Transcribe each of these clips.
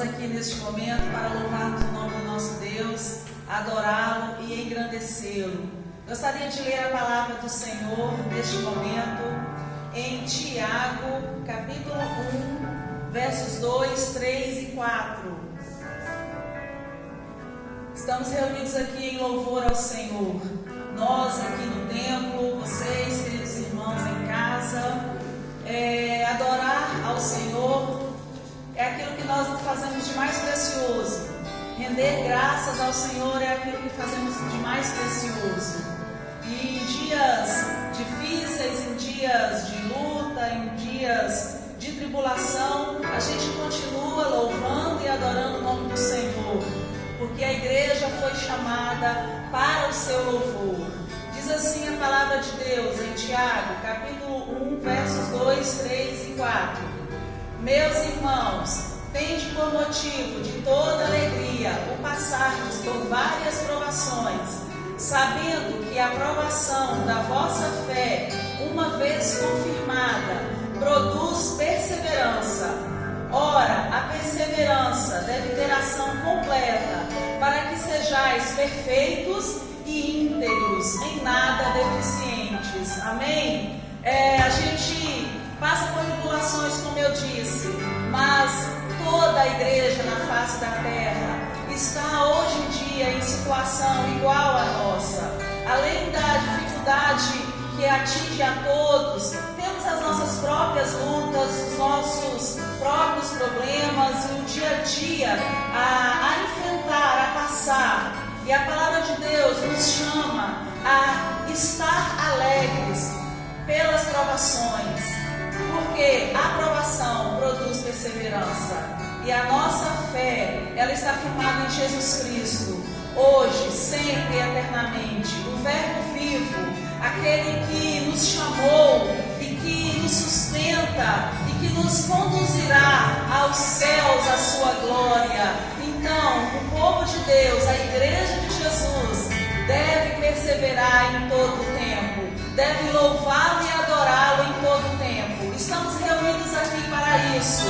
aqui neste momento para louvarmos o nome do nosso Deus, adorá-lo e engrandecê-lo. Gostaria de ler a palavra do Senhor neste momento em Tiago, capítulo 1, versos 2, 3 e 4. Estamos reunidos aqui em louvor ao Senhor. Nós aqui no templo, vocês, queridos irmãos em casa, adorar ao Senhor é aquilo que nós fazemos de mais precioso. Render graças ao Senhor é aquilo que fazemos de mais precioso. E em dias difíceis, em dias de luta, em dias de tribulação, a gente continua louvando e adorando o nome do Senhor, porque a igreja foi chamada para o seu louvor. Diz assim a palavra de Deus em Tiago, capítulo 1, versos 2, 3 e 4. Meus irmãos, tende por motivo de toda alegria o passardes por várias provações, sabendo que a provação da vossa fé, uma vez confirmada, produz perseverança. Ora, a perseverança deve ter ação completa, para que sejais perfeitos e íntegros, em nada deficientes. Amém? A gente passa por tribulações, como eu disse, mas toda a igreja na face da terra está hoje em dia em situação igual à nossa. Além da dificuldade que atinge a todos, temos as nossas próprias lutas, os nossos próprios problemas e o dia a dia a enfrentar, a passar. E a palavra de Deus nos chama a estar alegres pelas provações, porque a provação produz perseverança. E a nossa fé, ela está firmada em Jesus Cristo, hoje, sempre e eternamente. O Verbo vivo, aquele que nos chamou e que nos sustenta e que nos conduzirá aos céus, à sua glória. Então, o povo de Deus, a igreja de Jesus, deve perseverar em todo o tempo, deve louvá-lo e adorá-lo em todo o tempo. Estamos reunidos aqui para isso,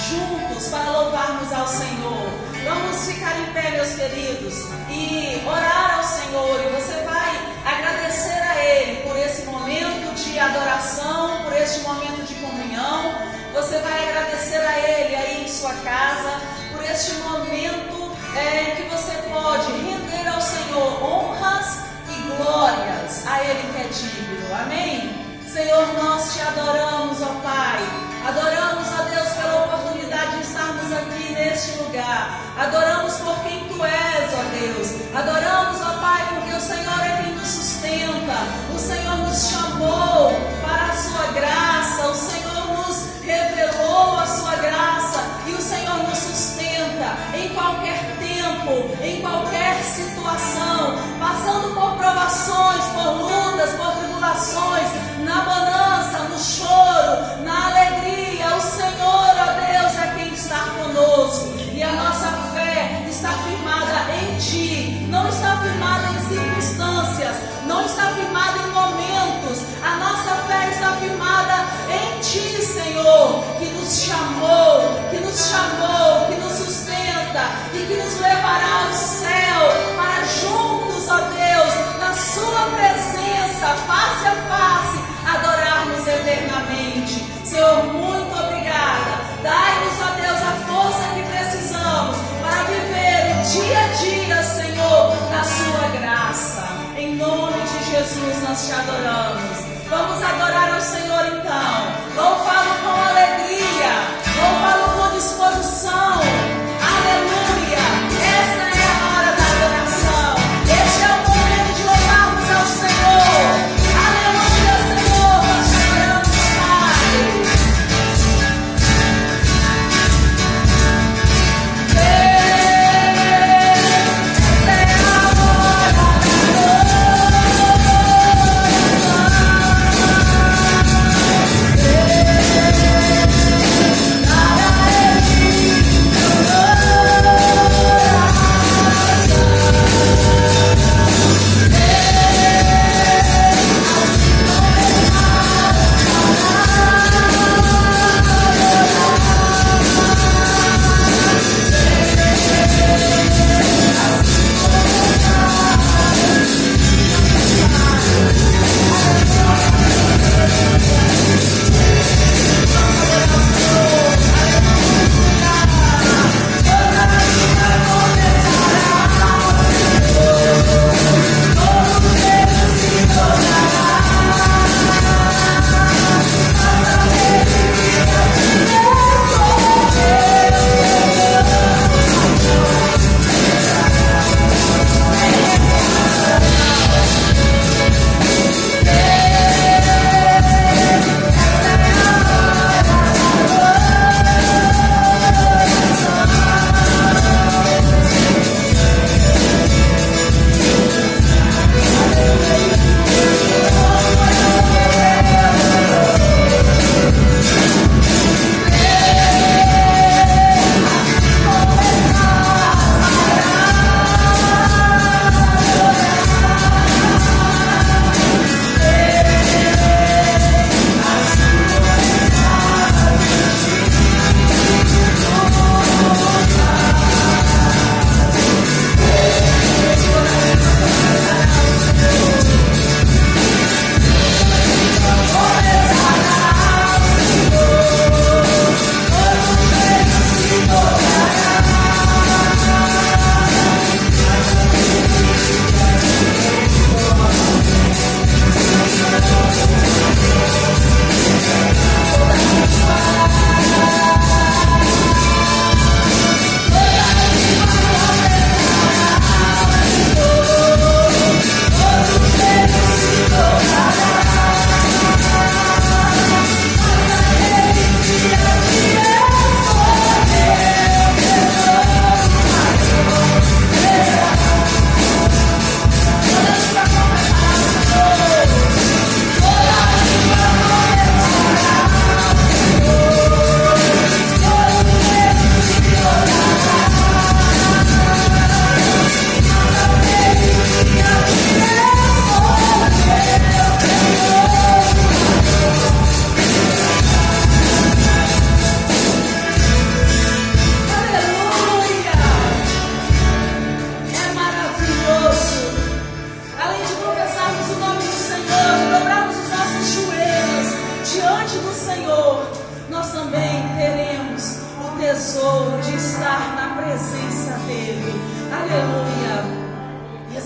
juntos para louvarmos ao Senhor. Vamos ficar em pé, meus queridos, e orar ao Senhor. E você vai agradecer a Ele por esse momento de adoração, por este momento de comunhão. Você vai agradecer a Ele aí em sua casa, por este momento em que você pode render ao Senhor honras e glórias, a Ele que é digno. Amém? Senhor, nós te adoramos, ó Pai. Adoramos, ó Deus, pela oportunidade de estarmos aqui neste lugar. Adoramos por quem Tu és, ó Deus. Adoramos, ó Pai, porque o Senhor é quem nos sustenta. O Senhor nos chamou para a Sua graça. O Senhor nos revelou a Sua graça. E o Senhor nos sustenta em qualquer tempo, em qualquer situação, passando por provações, por lutas, por tribulações, na bonança, no choro, na alegria. O Senhor, ó Deus, é quem está conosco. E a nossa fé está firmada em Ti, não está firmada em circunstâncias, não está firmada em momentos. A nossa fé está firmada em Ti, Senhor, que nos chamou, que nos sustenta e que nos levará ao céu para juntos, ó Deus, na Sua presença, face a face, adorarmos eternamente. Senhor, muito obrigada. Dai-nos, ó Deus, a força que precisamos para viver o dia a dia, Senhor, na Sua graça. Em nome de Jesus nós Te adoramos. Vamos adorar ao Senhor então. Louvá-lo com alegria, louvá-lo com disposição. Aleluia! Esta é a hora da adoração. Este é o momento de louvarmos ao Senhor. Aleluia, Senhor, nós te adoramos, Pai. Esta é a hora da adoração.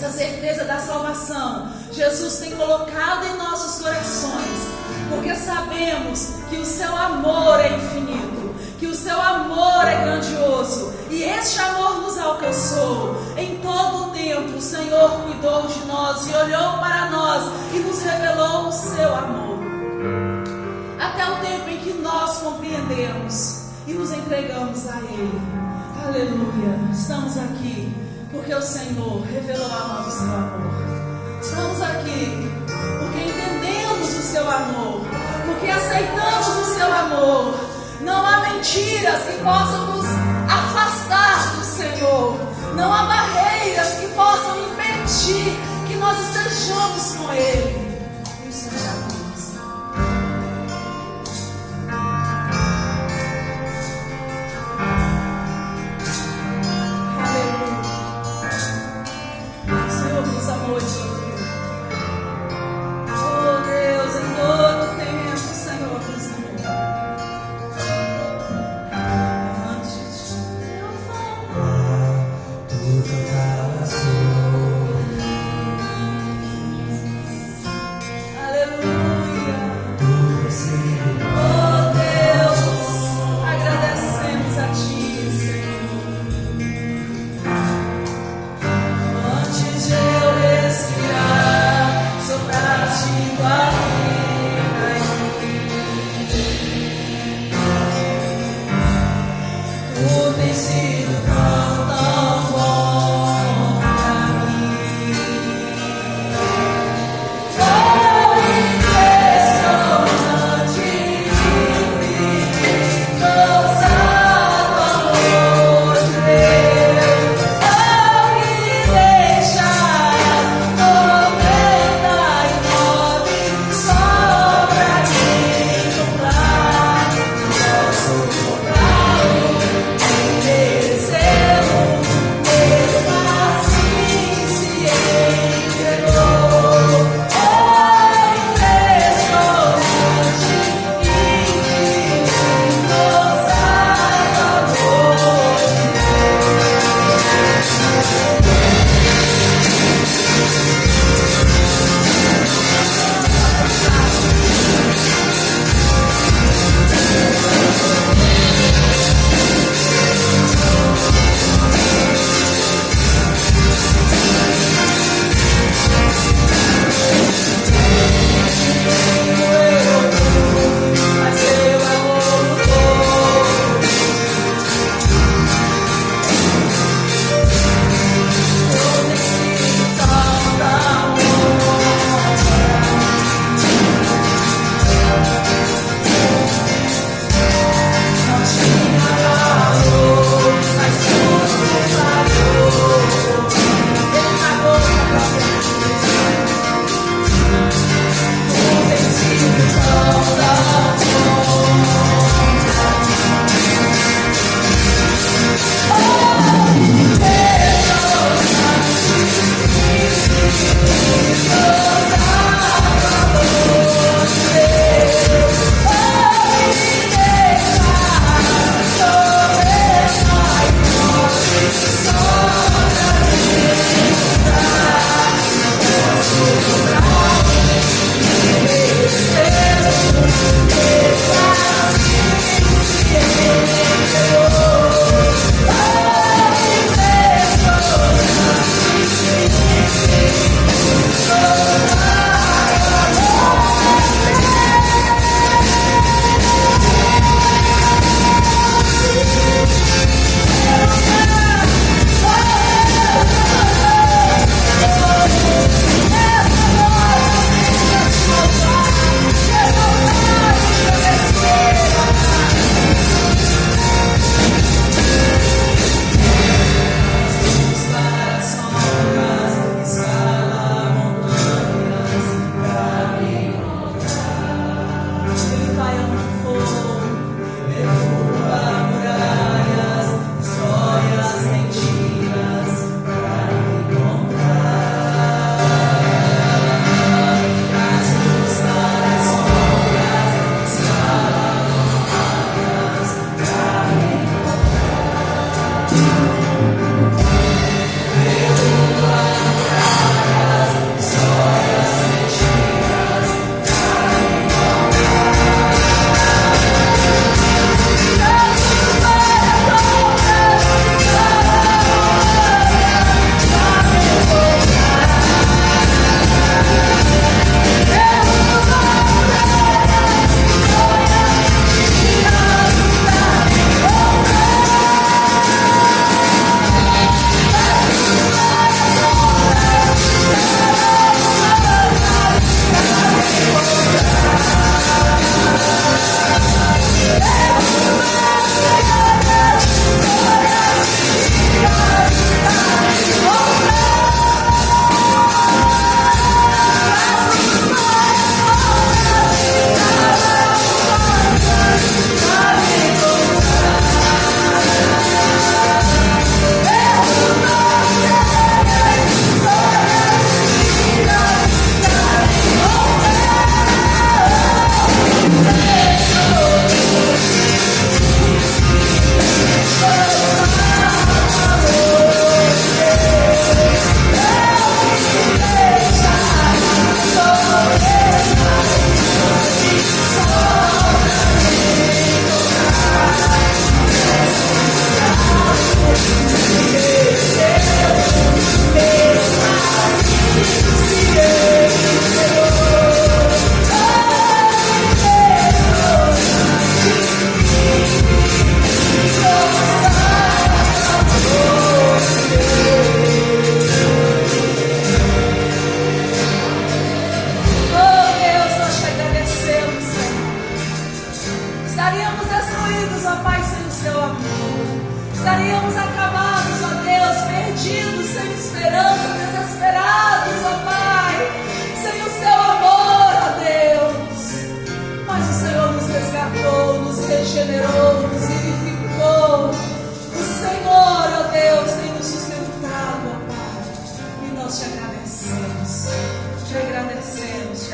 essa certeza da salvação, Jesus tem colocado em nossos corações, porque sabemos que o seu amor é infinito, que o seu amor é grandioso, e este amor nos alcançou. Em todo o tempo o Senhor cuidou de nós e olhou para nós e nos revelou o seu amor, até o tempo em que nós compreendemos e nos entregamos a Ele. Aleluia. Estamos aqui porque o Senhor revelou a nós o seu amor. Estamos aqui porque entendemos o seu amor, porque aceitamos o seu amor. Não há mentiras que possam nos afastar do Senhor. Não há barreiras que possam impedir que nós estejamos com Ele. Isso é maravilhoso.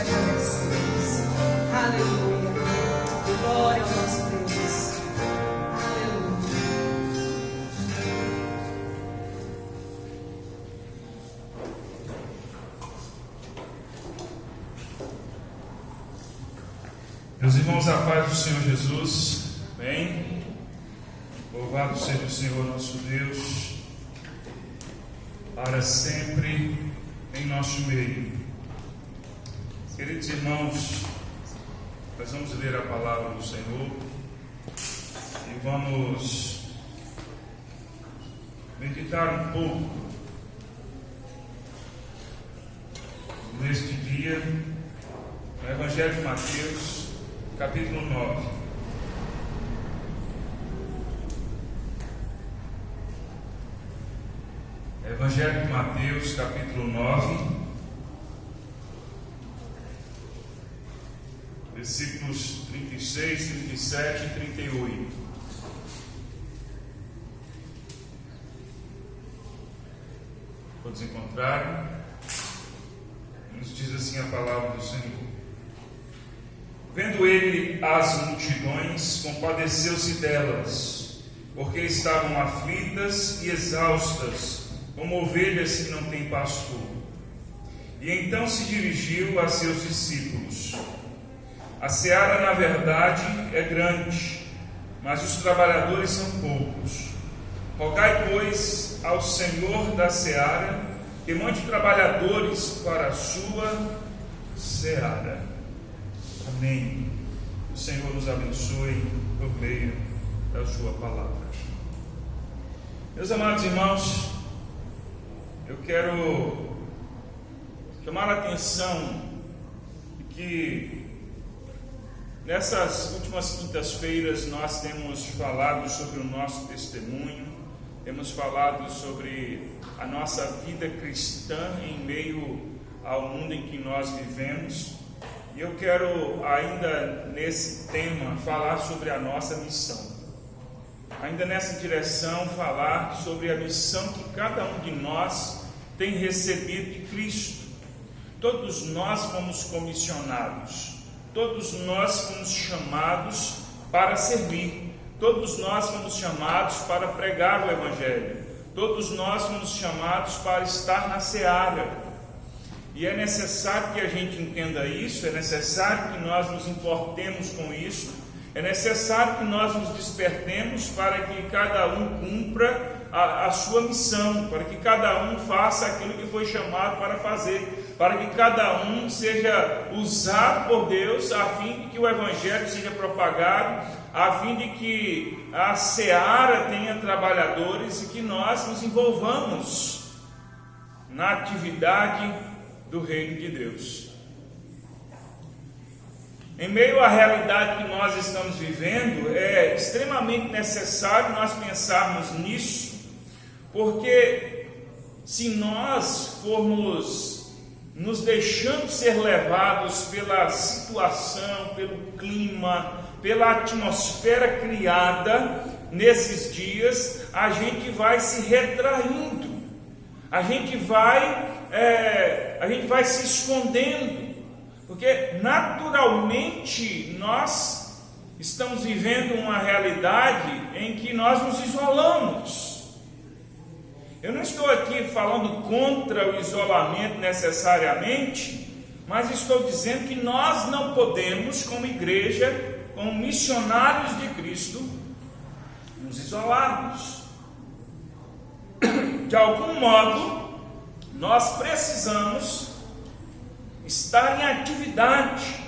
agradecemos. Aleluia. Glória ao nosso Deus. Aleluia. Meus irmãos, a paz do Senhor Jesus. Amém. Louvado seja o Senhor nosso Deus, para sempre em nosso meio. Queridos irmãos, nós vamos ler a palavra do Senhor e vamos meditar um pouco neste dia no Evangelho de Mateus, capítulo 9. Evangelho de Mateus, capítulo 9, versículos 36, 37 e 38. Todos encontraram? Nos diz assim a palavra do Senhor. Vendo ele as multidões, compadeceu-se delas, porque estavam aflitas e exaustas, como ovelhas que não têm pastor. E então se dirigiu a seus discípulos: a seara, na verdade, é grande, mas os trabalhadores são poucos. Rogai, pois, ao Senhor da seara que mande trabalhadores para a sua seara. Amém. O Senhor nos abençoe por meio da sua palavra. Meus amados irmãos, eu quero chamar a atenção que nessas últimas quintas-feiras nós temos falado sobre o nosso testemunho, temos falado sobre a nossa vida cristã em meio ao mundo em que nós vivemos. E eu quero ainda nesse tema falar sobre a nossa missão. Ainda nessa direção, falar sobre a missão que cada um de nós tem recebido de Cristo. Todos nós fomos comissionados, todos nós fomos chamados para servir, todos nós fomos chamados para pregar o Evangelho, todos nós fomos chamados para estar na seara. E é necessário que a gente entenda isso, é necessário que nós nos importemos com isso, é necessário que nós nos despertemos para que cada um cumpra a sua missão, para que cada um faça aquilo que foi chamado para fazer, para que cada um seja usado por Deus, a fim de que o Evangelho seja propagado, a fim de que a seara tenha trabalhadores e que nós nos envolvamos na atividade do reino de Deus. Em meio à realidade que nós estamos vivendo, é extremamente necessário nós pensarmos nisso, porque se nós formos nos deixando ser levados pela situação, pelo clima, pela atmosfera criada nesses dias, a gente vai se retraindo, a gente vai se escondendo, porque naturalmente nós estamos vivendo uma realidade em que nós nos isolamos. Eu não estou aqui falando contra o isolamento necessariamente, mas estou dizendo que nós não podemos, como igreja, como missionários de Cristo, nos isolarmos. De algum modo, nós precisamos estar em atividade.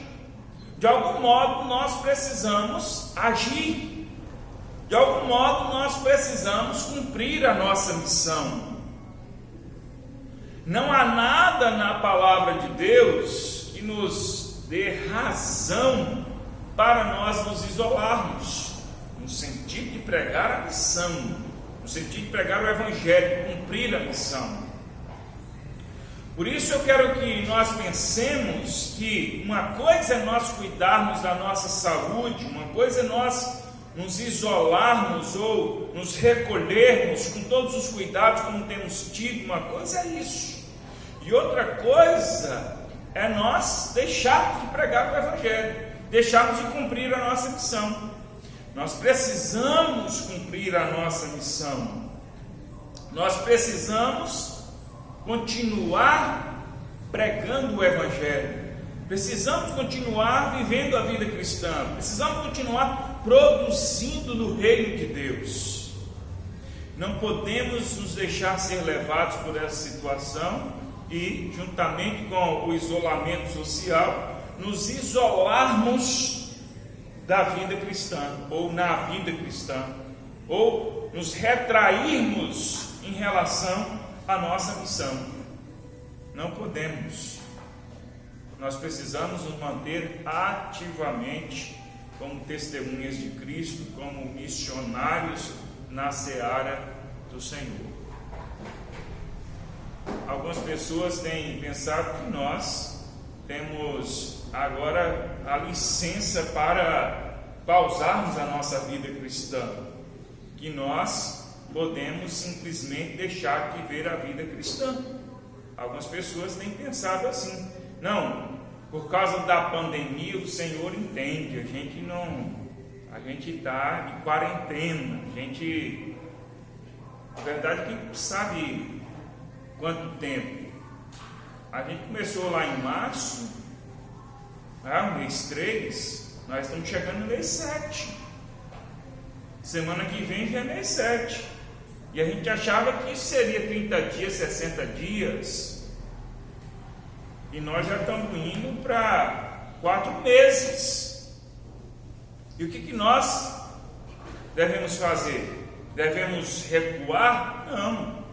De algum modo, nós precisamos agir. De algum modo, nós precisamos cumprir a nossa missão. Não há nada na palavra de Deus que nos dê razão para nós nos isolarmos, no sentido de pregar a missão, no sentido de pregar o Evangelho, cumprir a missão. Por isso eu quero que nós pensemos que uma coisa é nós cuidarmos da nossa saúde, uma coisa é nós nos isolarmos ou nos recolhermos com todos os cuidados como temos tido, uma coisa é isso. E outra coisa é nós deixarmos de pregar o Evangelho, deixarmos de cumprir a nossa missão. Nós precisamos cumprir a nossa missão. Nós precisamos continuar pregando o Evangelho. Precisamos continuar vivendo a vida cristã. Precisamos continuar produzindo no reino de Deus. Não podemos nos deixar ser levados por essa situação e, juntamente com o isolamento social, nos isolarmos da vida cristã, ou na vida cristã, ou nos retrairmos em relação à nossa missão. Não podemos. Nós precisamos nos manter ativamente como testemunhas de Cristo, como missionários na seara do Senhor. Algumas pessoas têm pensado que nós temos agora a licença para pausarmos a nossa vida cristã, que nós podemos simplesmente deixar de viver a vida cristã. Algumas pessoas têm pensado assim: não, por causa da pandemia o Senhor entende, a gente está de quarentena, a verdade é que não sabe quanto tempo. A gente começou lá em março, mês 3, nós estamos chegando no mês 7. Semana que vem já é mês 7. E a gente achava que isso seria 30 dias, 60 dias. E nós já estamos indo para 4 meses. E o que nós devemos fazer? Devemos recuar? Não.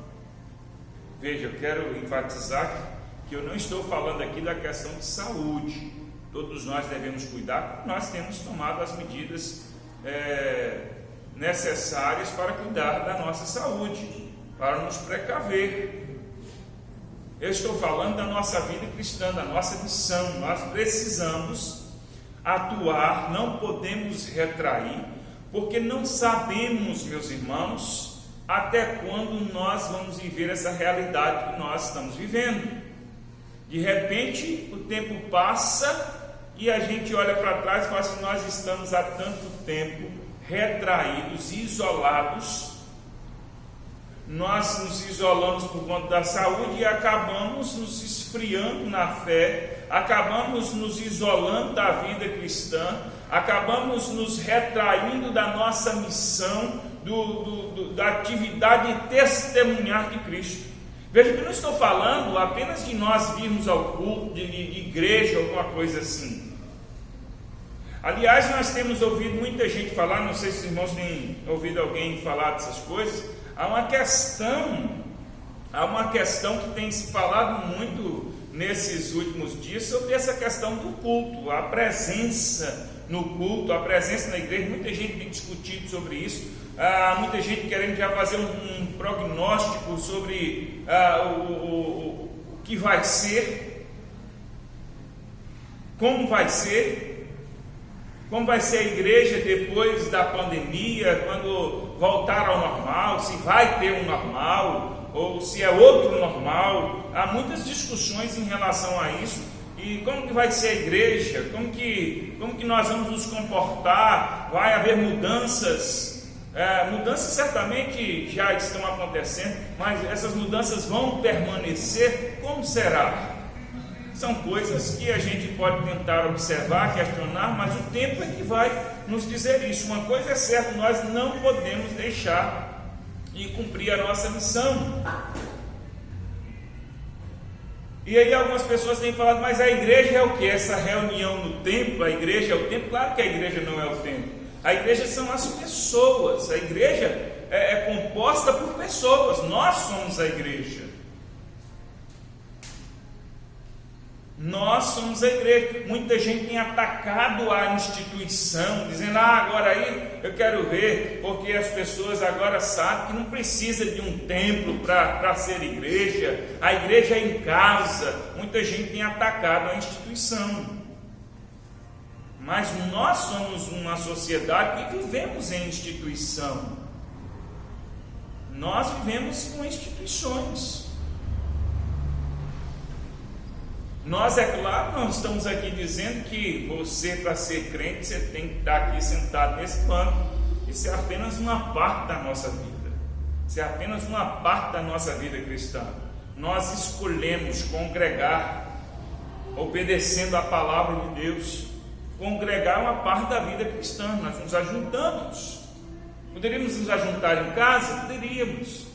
Veja, eu quero enfatizar que eu não estou falando aqui da questão de saúde. Todos nós devemos cuidar, porque nós temos tomado as medidas necessárias para cuidar da nossa saúde, para nos precaver. Eu estou falando da nossa vida cristã, da nossa missão. Nós precisamos atuar, não podemos retrair, porque não sabemos, meus irmãos, até quando nós vamos viver essa realidade que nós estamos vivendo. De repente, o tempo passa e a gente olha para trás e fala assim: nós estamos há tanto tempo retraídos, isolados. Nós nos isolamos por conta da saúde e acabamos nos esfriando na fé, acabamos nos isolando da vida cristã, acabamos nos retraindo da nossa missão, da atividade de testemunhar de Cristo. Veja que eu não estou falando apenas de nós virmos ao culto, de igreja, alguma coisa assim. Aliás, nós temos ouvido muita gente falar, não sei se os irmãos têm ouvido alguém falar dessas coisas. Há uma questão que tem se falado muito nesses últimos dias sobre essa questão do culto, a presença no culto, a presença na igreja. Muita gente tem discutido sobre isso, muita gente querendo já fazer um prognóstico sobre o que vai ser, como vai ser a igreja depois da pandemia, quando voltar ao normal, se vai ter um normal, ou se é outro normal. Há muitas discussões em relação a isso. E como que vai ser a igreja? Como que nós vamos nos comportar? Vai haver mudanças? Mudanças certamente já estão acontecendo, mas essas mudanças vão permanecer? Como será? São coisas que a gente pode tentar observar, questionar, mas o tempo é que vai nos dizer isso. Uma coisa é certa: nós não podemos deixar de cumprir a nossa missão. E aí algumas pessoas têm falado: mas a igreja é o que? Essa reunião no templo, a igreja é o templo? Claro que a igreja não é o templo. A igreja são as pessoas. A igreja é composta por pessoas. Nós somos a igreja. Nós somos a igreja. Muita gente tem atacado a instituição, dizendo: agora aí eu quero ver, porque as pessoas agora sabem que não precisa de um templo para ser igreja, a igreja é em casa. Muita gente tem atacado a instituição, mas nós somos uma sociedade que vivemos em instituição. Nós vivemos com instituições. Nós, é claro, não estamos aqui dizendo que você, para ser crente, você tem que estar aqui sentado nesse banco. Isso é apenas uma parte da nossa vida. Isso é apenas uma parte da nossa vida cristã. Nós escolhemos congregar, obedecendo a palavra de Deus. Congregar é uma parte da vida cristã. Nós nos ajuntamos. Poderíamos nos ajuntar em casa? Poderíamos.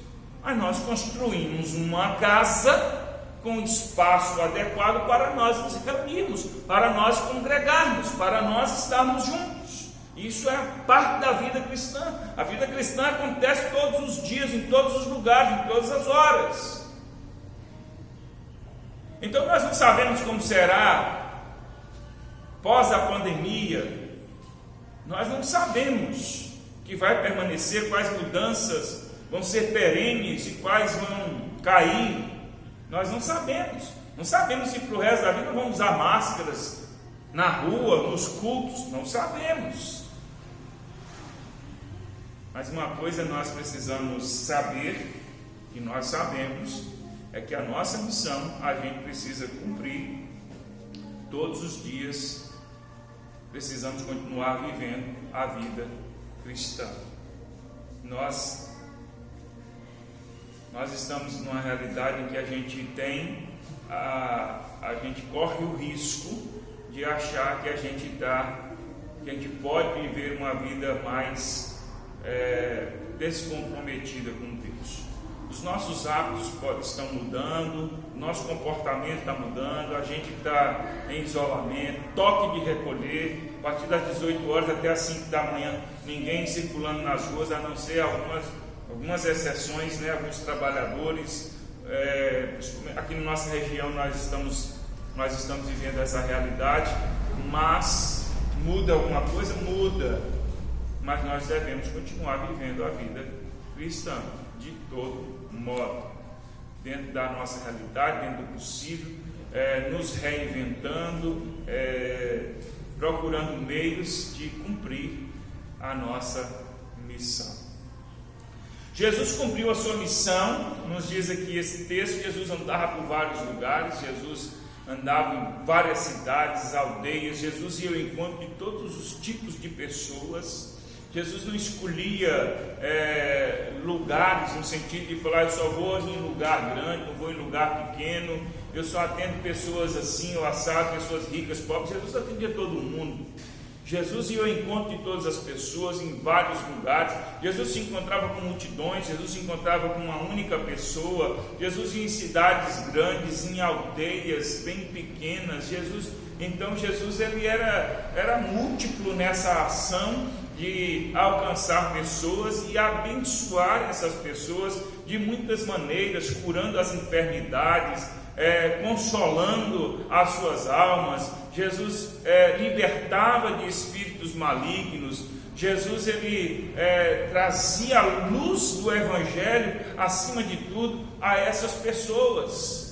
Mas nós construímos uma casa com espaço adequado para nós nos reunirmos, para nós congregarmos, para nós estarmos juntos. Isso é parte da vida cristã. A vida cristã acontece todos os dias, em todos os lugares, em todas as horas. Então nós não sabemos como será pós a pandemia. Nós não sabemos que vai permanecer, quais mudanças vão ser perenes e quais vão cair. Nós não sabemos. Não sabemos se para o resto da vida vamos usar máscaras na rua, nos cultos. Não sabemos. Mas uma coisa nós precisamos saber, que nós sabemos, é que a nossa missão a gente precisa cumprir todos os dias. Precisamos continuar vivendo a vida cristã. Nós estamos numa realidade em que a gente corre o risco de achar que a gente pode viver uma vida mais descomprometida com Deus. Os nossos hábitos estão mudando, nosso comportamento está mudando, a gente está em isolamento, toque de recolher, a partir das 18 horas até as 5 da manhã, ninguém circulando nas ruas, a não ser algumas exceções, né? Alguns trabalhadores. Aqui na nossa região nós estamos vivendo essa realidade, mas muda alguma coisa? Muda. Mas nós devemos continuar vivendo a vida cristã, de todo modo, dentro da nossa realidade, dentro do possível, nos reinventando, procurando meios de cumprir a nossa missão. Jesus cumpriu a sua missão. Nos diz aqui esse texto, Jesus andava por vários lugares, Jesus andava em várias cidades, aldeias, Jesus ia ao encontro de todos os tipos de pessoas. Jesus não escolhia lugares no sentido de falar, eu só vou em lugar grande, não vou em lugar pequeno, eu só atendo pessoas assim ou assado, pessoas ricas, pobres. Jesus atendia todo mundo. Jesus ia ao encontro de todas as pessoas em vários lugares. Jesus se encontrava com multidões, Jesus se encontrava com uma única pessoa. Jesus ia em cidades grandes, em aldeias bem pequenas. Jesus ele era múltiplo nessa ação de alcançar pessoas e abençoar essas pessoas de muitas maneiras, curando as enfermidades, consolando as suas almas. Jesus libertava de espíritos malignos. Jesus ele trazia a luz do Evangelho acima de tudo a essas pessoas.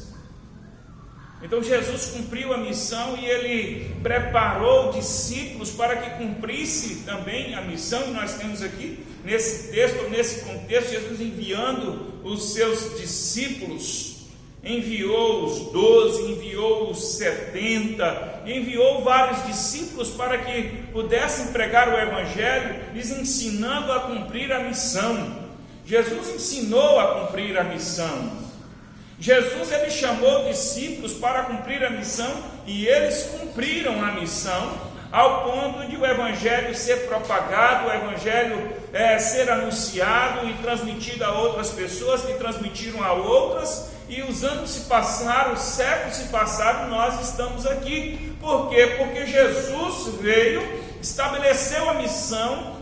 Então Jesus cumpriu a missão e ele preparou discípulos para que cumprisse também a missão. E nós temos aqui nesse texto, nesse contexto, Jesus enviando os seus discípulos, enviou os 12, enviou os 70, enviou vários discípulos para que pudessem pregar o Evangelho, lhes ensinando a cumprir a missão. Jesus ensinou a cumprir a missão. Jesus ele chamou discípulos para cumprir a missão e eles cumpriram a missão, ao ponto de o Evangelho ser propagado, o Evangelho ser anunciado e transmitido a outras pessoas que transmitiram a outras, e os anos se passaram, os séculos se passaram, nós estamos aqui. Por quê? Porque Jesus veio, estabeleceu a missão,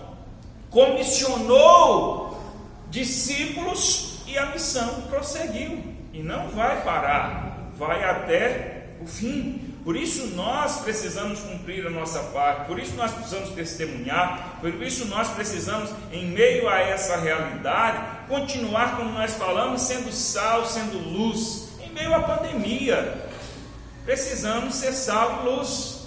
comissionou discípulos e a missão prosseguiu. E não vai parar, vai até o fim. Por isso nós precisamos cumprir a nossa parte, por isso nós precisamos testemunhar, por isso nós precisamos, em meio a essa realidade, continuar, como nós falamos, sendo sal, sendo luz. Em meio à pandemia, precisamos ser sal e luz.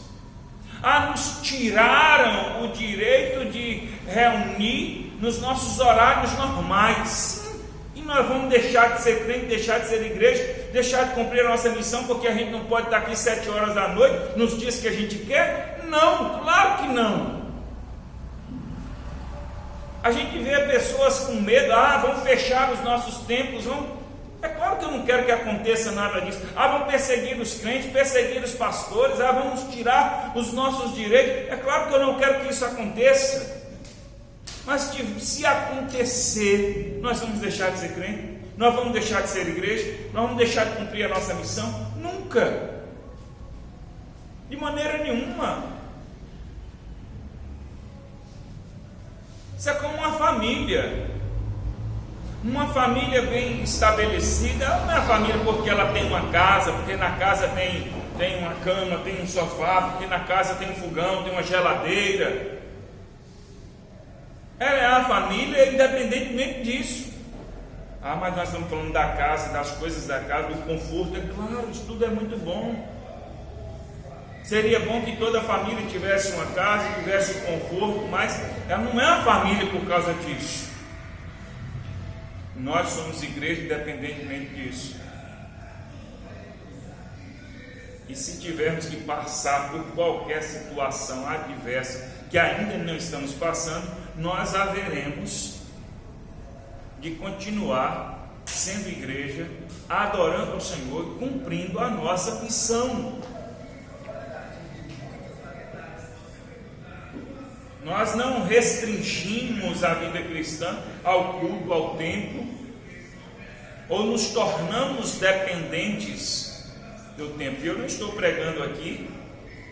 Nos tiraram o direito de reunir nos nossos horários normais. Nós vamos deixar de ser crente, deixar de ser igreja, deixar de cumprir a nossa missão porque a gente não pode estar aqui 7 horas da noite, nos dias que a gente quer? Não, claro que não. A gente vê pessoas com medo, vão fechar os nossos templos, É claro que eu não quero que aconteça nada disso. Vão perseguir os crentes, perseguir os pastores, vamos tirar os nossos direitos. É claro que eu não quero que isso aconteça. Mas se acontecer, nós vamos deixar de ser crente? Nós vamos deixar de ser igreja? Nós vamos deixar de cumprir a nossa missão? Nunca. De maneira nenhuma. Isso é como uma família. Uma família bem estabelecida, não é a família porque ela tem uma casa, porque na casa tem uma cama, tem um sofá, porque na casa tem um fogão, tem uma geladeira. Ela é a família independentemente disso. Mas nós estamos falando da casa, das coisas da casa, do conforto. É claro, isso tudo é muito bom. Seria bom que toda a família tivesse uma casa, tivesse um conforto, mas ela não é a família por causa disso. Nós somos igreja independentemente disso. E se tivermos que passar por qualquer situação adversa que ainda não estamos passando, nós haveremos de continuar sendo igreja, adorando ao Senhor, cumprindo a nossa missão. Nós não restringimos a vida cristã ao culto, ao templo, ou nos tornamos dependentes do templo. Eu não estou pregando aqui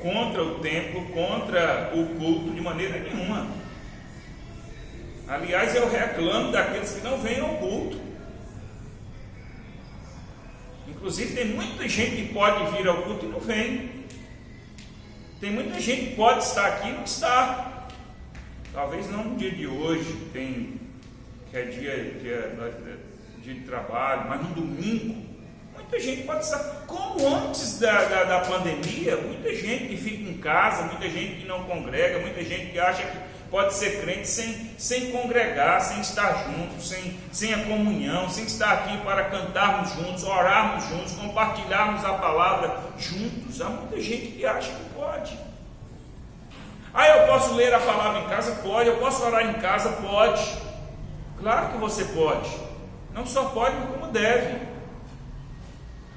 contra o templo, contra o culto de maneira nenhuma. Aliás, eu reclamo daqueles que não vêm ao culto. Inclusive, tem muita gente que pode vir ao culto e não vem. Tem muita gente que pode estar aqui e não está. Talvez não no dia de hoje, que é dia de trabalho, mas no domingo, muita gente pode estar, como antes da pandemia, muita gente que fica em casa, muita gente que não congrega, muita gente que acha que pode ser crente sem congregar, sem estar juntos, sem a comunhão, sem estar aqui para cantarmos juntos, orarmos juntos, compartilharmos a palavra juntos. Há muita gente que acha que pode. Eu posso ler a palavra em casa? Pode. Eu posso orar em casa? Pode. Claro que você pode. Não só pode, mas como deve.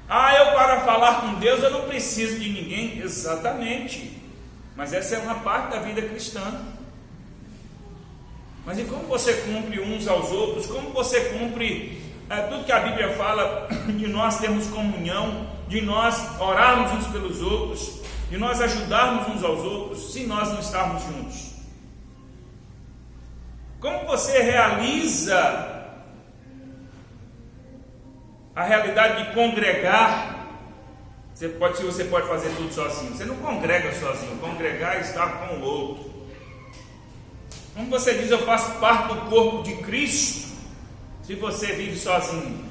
Eu para falar com Deus eu não preciso de ninguém. Exatamente. Mas essa é uma parte da vida cristã. Mas e como você cumpre uns aos outros? Como você cumpre tudo que a Bíblia fala de nós termos comunhão, de nós orarmos uns pelos outros, de nós ajudarmos uns aos outros, se nós não estarmos juntos? Como você realiza a realidade de congregar? Se você pode fazer tudo sozinho, você não congrega sozinho. Congregar é estar com o outro. Como você diz, eu faço parte do corpo de Cristo, se você vive sozinho?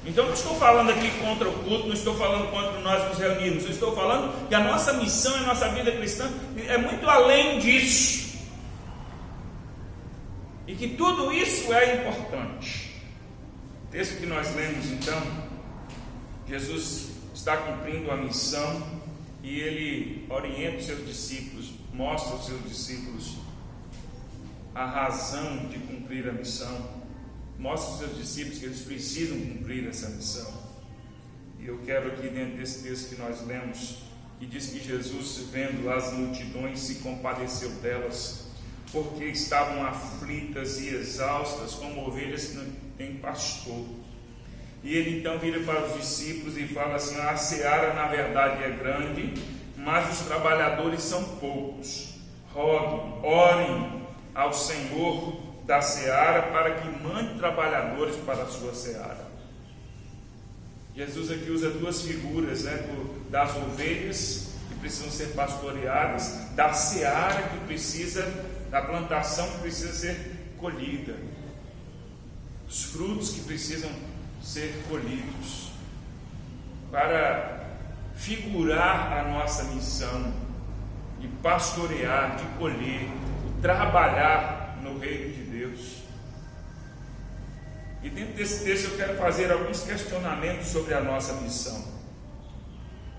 Então não estou falando aqui contra o culto, não estou falando contra nós nos reunirmos, eu estou falando que a nossa missão e a nossa vida cristã é muito além disso, e que tudo isso é importante. O texto que nós lemos então, Jesus está cumprindo a missão e ele orienta os seus discípulos, mostra aos seus discípulos a razão de cumprir a missão. Mostra aos seus discípulos que eles precisam cumprir essa missão. E eu quero aqui dentro desse texto que nós lemos, que diz que Jesus, vendo as multidões, se compadeceu delas, porque estavam aflitas e exaustas, como ovelhas que não têm pastor. E ele então vira para os discípulos e fala assim: a seara na verdade é grande, mas os trabalhadores são poucos. Roguem, orem ao Senhor da seara para que mande trabalhadores para a sua seara. Jesus aqui usa duas figuras, das ovelhas que precisam ser pastoreadas, da seara que precisa, da plantação que precisa ser colhida, os frutos que precisam ser colhidos, para figurar a nossa missão de pastorear, de colher, de trabalhar no reino de Deus. E dentro desse texto eu quero fazer alguns questionamentos sobre a nossa missão.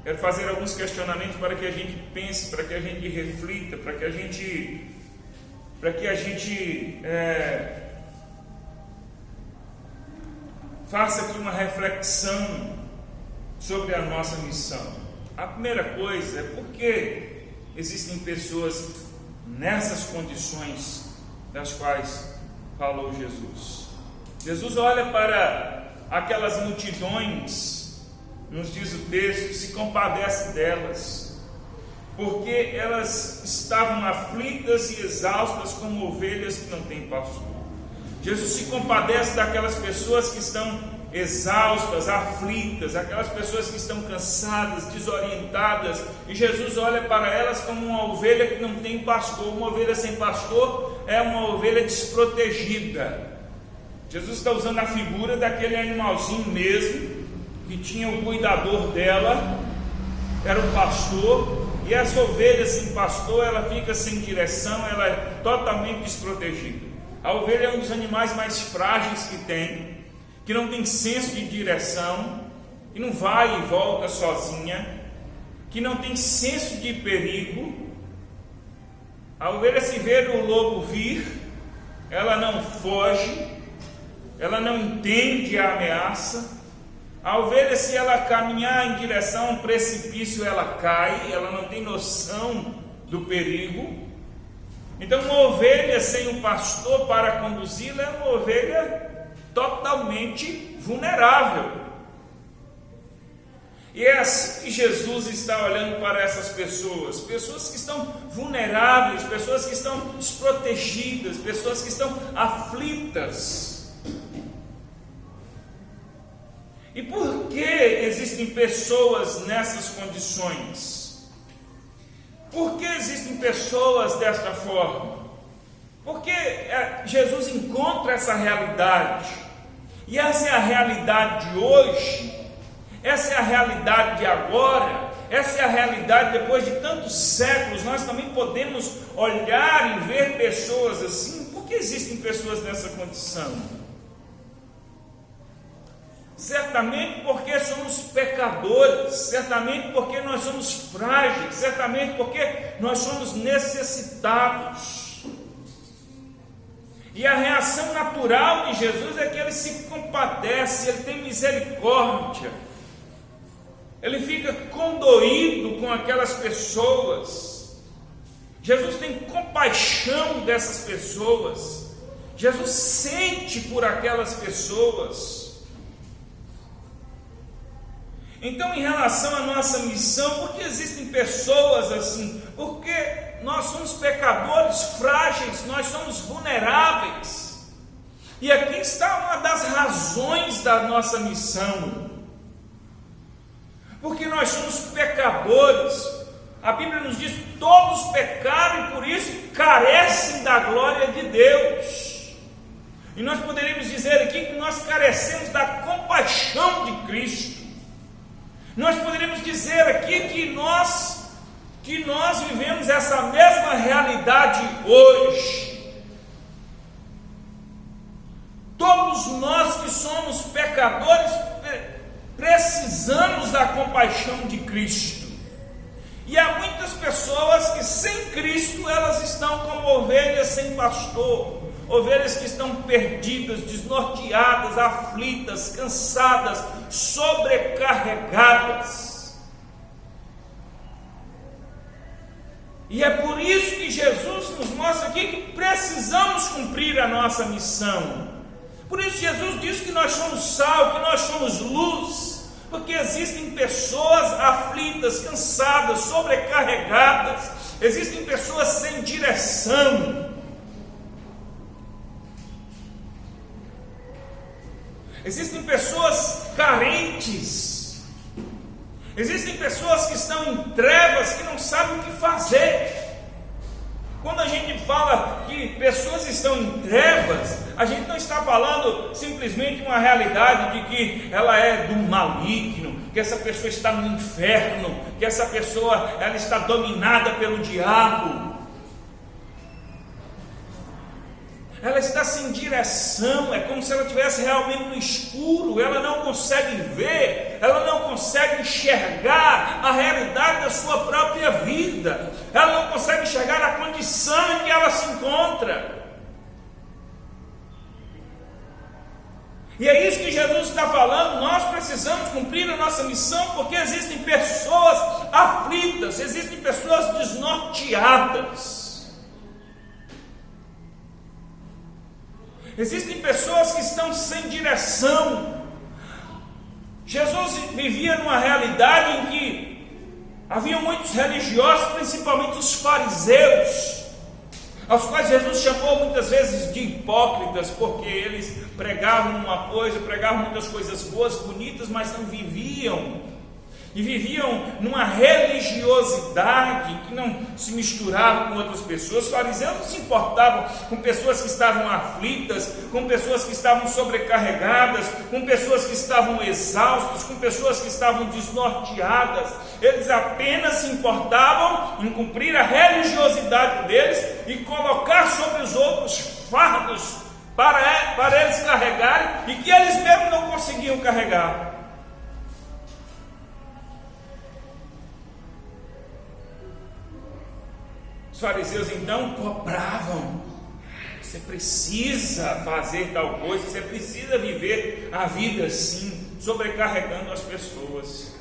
Quero fazer alguns questionamentos para que a gente pense, para que a gente reflita, para que a gente faça aqui uma reflexão sobre a nossa missão. A primeira coisa é por que existem pessoas nessas condições das quais falou Jesus. Jesus olha para aquelas multidões, nos diz o texto, se compadece delas, porque elas estavam aflitas e exaustas como ovelhas que não têm pastor. Jesus se compadece daquelas pessoas que estão exaustas, aflitas, aquelas pessoas que estão cansadas, desorientadas, e Jesus olha para elas como uma ovelha que não tem pastor. Uma ovelha sem pastor é uma ovelha desprotegida. Jesus está usando a figura daquele animalzinho mesmo, que tinha o cuidador dela, era o pastor, e essa ovelha sem pastor, ela fica sem direção, ela é totalmente desprotegida. A ovelha é um dos animais mais frágeis que tem, que não tem senso de direção, que não vai e volta sozinha, que não tem senso de perigo. A ovelha, se vê o lobo vir, ela não foge, ela não entende a ameaça. A ovelha, se ela caminhar em direção a um precipício, ela cai, ela não tem noção do perigo. Então, uma ovelha sem um pastor para conduzi-la é uma ovelha totalmente vulnerável. E é assim que Jesus está olhando para essas pessoas, pessoas que estão vulneráveis, pessoas que estão desprotegidas, pessoas que estão aflitas. E por que existem pessoas nessas condições? Por que existem pessoas desta forma? Porque Jesus encontra essa realidade, e essa é a realidade de hoje, essa é a realidade de agora, essa é a realidade depois de tantos séculos. Nós também podemos olhar e ver pessoas assim. Por que existem pessoas nessa condição? Certamente porque somos pecadores, certamente porque nós somos frágeis, certamente porque nós somos necessitados. E a reação natural de Jesus é que ele se compadece, ele tem misericórdia, ele fica condoído com aquelas pessoas. Jesus tem compaixão dessas pessoas, Jesus sente por aquelas pessoas. Então, em relação à nossa missão, por que existem pessoas assim? Porque nós somos pecadores frágeis, nós somos vulneráveis. E aqui está uma das razões da nossa missão. Porque nós somos pecadores. A Bíblia nos diz: todos pecaram e por isso carecem da glória de Deus. E nós poderíamos dizer aqui que nós carecemos da compaixão de Cristo. Nós poderíamos dizer aqui que nós vivemos essa mesma realidade hoje. Todos nós que somos pecadores precisamos da compaixão de Cristo. E há muitas pessoas que sem Cristo elas estão como ovelhas sem pastor. Ovelhas que estão perdidas, desnorteadas, aflitas, cansadas, sobrecarregadas. E é por isso que Jesus nos mostra aqui que precisamos cumprir a nossa missão. Por isso Jesus diz que nós somos sal, que nós somos luz, porque existem pessoas aflitas, cansadas, sobrecarregadas, existem pessoas sem direção. Existem pessoas carentes, existem pessoas que estão em trevas, que não sabem o que fazer. Quando a gente fala que pessoas estão em trevas, a gente não está falando simplesmente uma realidade de que ela é do maligno, que essa pessoa está no inferno, que essa pessoa ela está dominada pelo diabo. ela está sem direção, é como se ela estivesse realmente no escuro, ela não consegue ver, ela não consegue enxergar a realidade da sua própria vida, ela não consegue enxergar a condição em que ela se encontra. E é isso que Jesus está falando, nós precisamos cumprir a nossa missão, porque existem pessoas aflitas, existem pessoas desnorteadas. Existem pessoas que estão sem direção. Jesus vivia numa realidade em que havia muitos religiosos, principalmente os fariseus, aos quais Jesus chamou muitas vezes de hipócritas, porque eles pregavam uma coisa, pregavam muitas coisas boas, bonitas, mas não viviam. E viviam numa religiosidade que não se misturava com outras pessoas. Os fariseus não se importavam com pessoas que estavam aflitas, com pessoas que estavam sobrecarregadas, com pessoas que estavam exaustas, com pessoas que estavam desnorteadas. Eles apenas se importavam em cumprir a religiosidade deles e colocar sobre os outros fardos para eles carregarem e que eles mesmos não conseguiam carregar. Os fariseus então cobravam: você precisa fazer tal coisa, você precisa viver a vida assim, sobrecarregando as pessoas.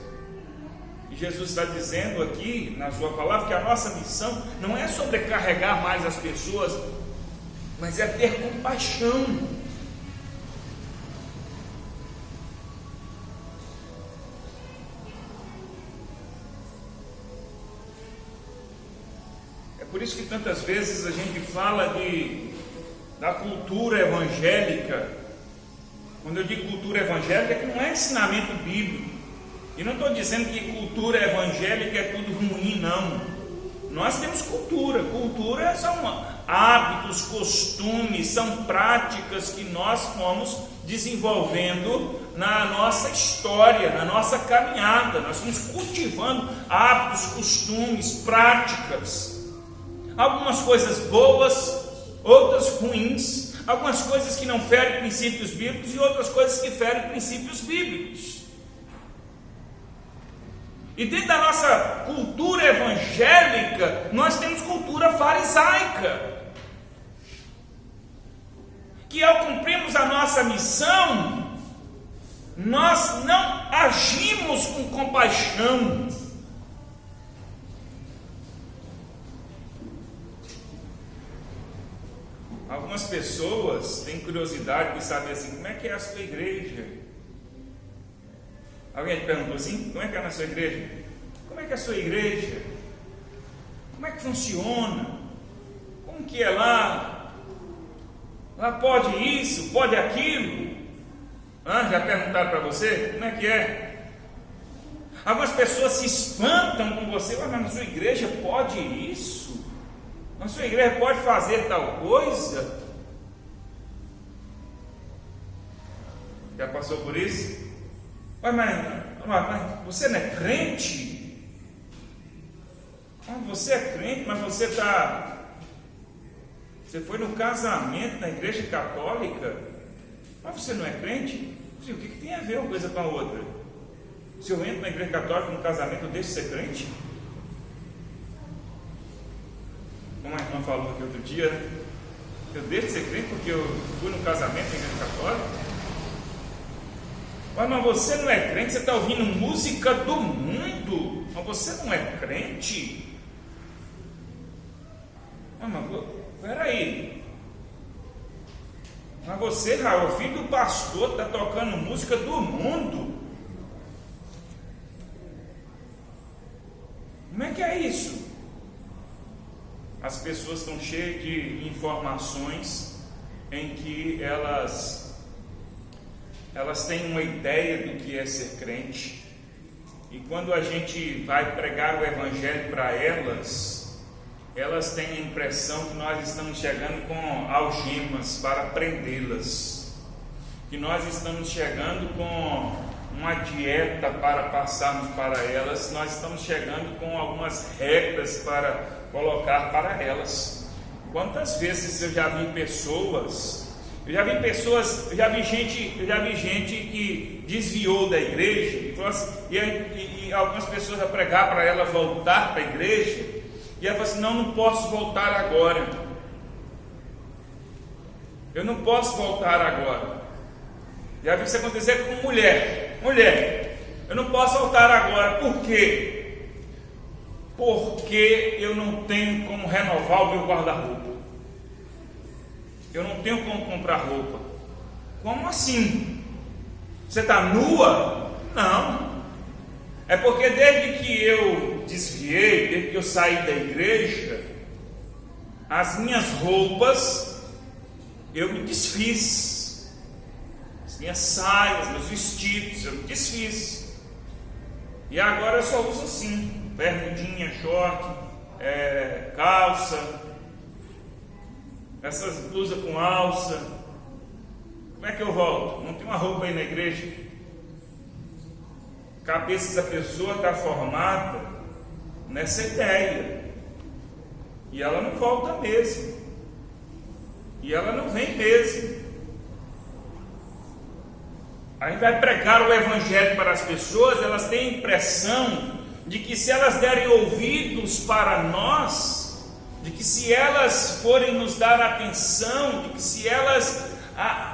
E Jesus está dizendo aqui na sua palavra que a nossa missão não é sobrecarregar mais as pessoas, mas é ter compaixão. Por isso que tantas vezes a gente fala da cultura evangélica. Quando eu digo cultura evangélica, é que não é ensinamento bíblico. E não estou dizendo que cultura evangélica é tudo ruim, não. Nós temos cultura. Cultura são hábitos, costumes, são práticas que nós fomos desenvolvendo na nossa história, na nossa caminhada. Nós fomos cultivando hábitos, costumes, práticas. Algumas coisas boas, outras ruins, algumas coisas que não ferem princípios bíblicos e outras coisas que ferem princípios bíblicos. E dentro da nossa cultura evangélica, nós temos cultura farisaica, que ao cumprirmos a nossa missão, nós não agimos com compaixão. Algumas pessoas têm curiosidade de saber assim, como é que é a sua igreja? Alguém te perguntou assim, como é que é na sua igreja? Como é que é a sua igreja? Como é que funciona? Como que é lá? Lá pode isso, pode aquilo? Já perguntaram para você? Como é que é? Algumas pessoas se espantam com você, mas na sua igreja pode isso? Na sua igreja pode fazer tal coisa? Já passou por isso? Mas você não é crente? Você é crente, mas você foi no casamento na igreja católica, mas você não é crente? O que tem a ver uma coisa com a outra? Se eu entro na igreja católica no casamento, eu deixo de ser crente? Como a irmã falou aqui outro dia, eu deixo de ser crente porque eu fui no casamento na igreja católica. Mas você não é crente, você está ouvindo música do mundo, mas você não é crente? Mas peraí, mas você, Raul, filho do pastor, está tocando música do mundo? Como é que é isso? As pessoas estão cheias de informações em que elas têm uma ideia do que é ser crente, e quando a gente vai pregar o evangelho para elas têm a impressão que nós estamos chegando com algemas para prendê-las, que nós estamos chegando com uma dieta para passarmos para elas, nós estamos chegando com algumas regras para colocar para elas. Quantas vezes eu já vi gente que desviou da igreja e algumas pessoas a pregar para ela voltar para a igreja, e ela falou assim: não posso voltar agora. Eu não posso voltar agora. Já vi isso acontecer com mulher, eu não posso voltar agora. Por quê? Porque eu não tenho como renovar o meu guarda-roupa. Eu não tenho como comprar roupa. Como assim? Você está nua? Não. É porque desde que eu desviei, desde que eu saí da igreja, as minhas roupas eu me desfiz. As minhas saias, meus vestidos, eu me desfiz. E agora eu só uso assim: bermudinha, short, calça, essas blusas com alça. Como é que eu volto? Não tem uma roupa aí na igreja? A cabeça da pessoa está formada nessa ideia, e ela não volta mesmo, e ela não vem mesmo. A gente vai pregar o evangelho para as pessoas, elas têm a impressão de que se elas derem ouvidos para nós, de que se elas forem nos dar atenção, de que se elas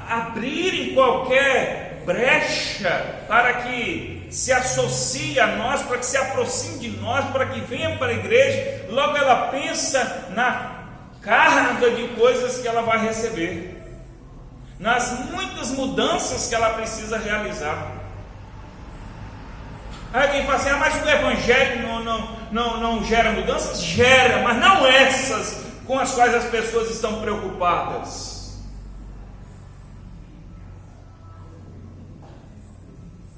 abrirem qualquer brecha para que se associe a nós, para que se aproxime de nós, para que venha para a igreja, logo ela pensa na carga de coisas que ela vai receber, nas muitas mudanças que ela precisa realizar. Alguém fala assim: mas o evangelho não gera mudanças? Gera, mas não essas com as quais as pessoas estão preocupadas.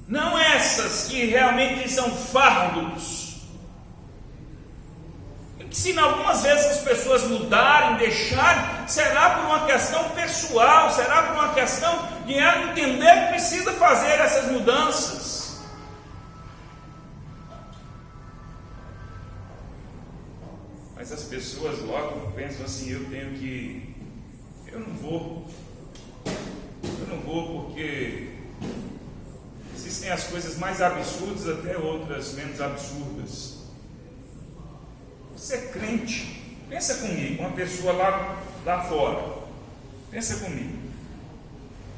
Não essas que realmente são fardos. E que se algumas vezes as pessoas mudarem, deixarem, será por uma questão pessoal, será por uma questão de ela entender que precisa fazer essas mudanças. Mas as pessoas logo pensam assim: eu não vou porque existem as coisas mais absurdas, até outras menos absurdas. Você é crente, pensa comigo, uma pessoa lá fora, pensa comigo,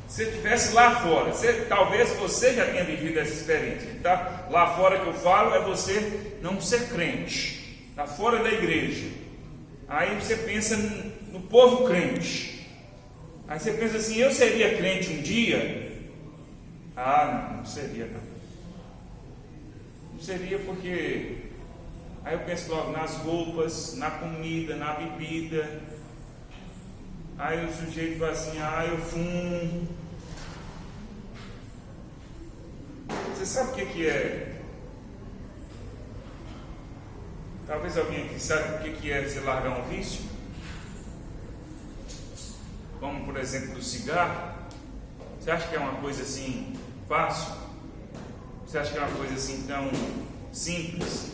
se você estivesse lá fora, talvez você já tenha vivido essa experiência, tá? Lá fora que eu falo é você não ser crente, lá fora da igreja. Aí você pensa no povo crente, aí você pensa assim: eu seria crente um dia? Não seria não. Não seria, porque aí eu penso logo nas roupas, na comida, na bebida. Aí o sujeito fala assim: eu fumo. Você sabe o que é? Talvez alguém aqui saiba o que é você largar um vício, como por exemplo o cigarro. Você acha que é uma coisa assim fácil? Você acha que é uma coisa assim tão simples?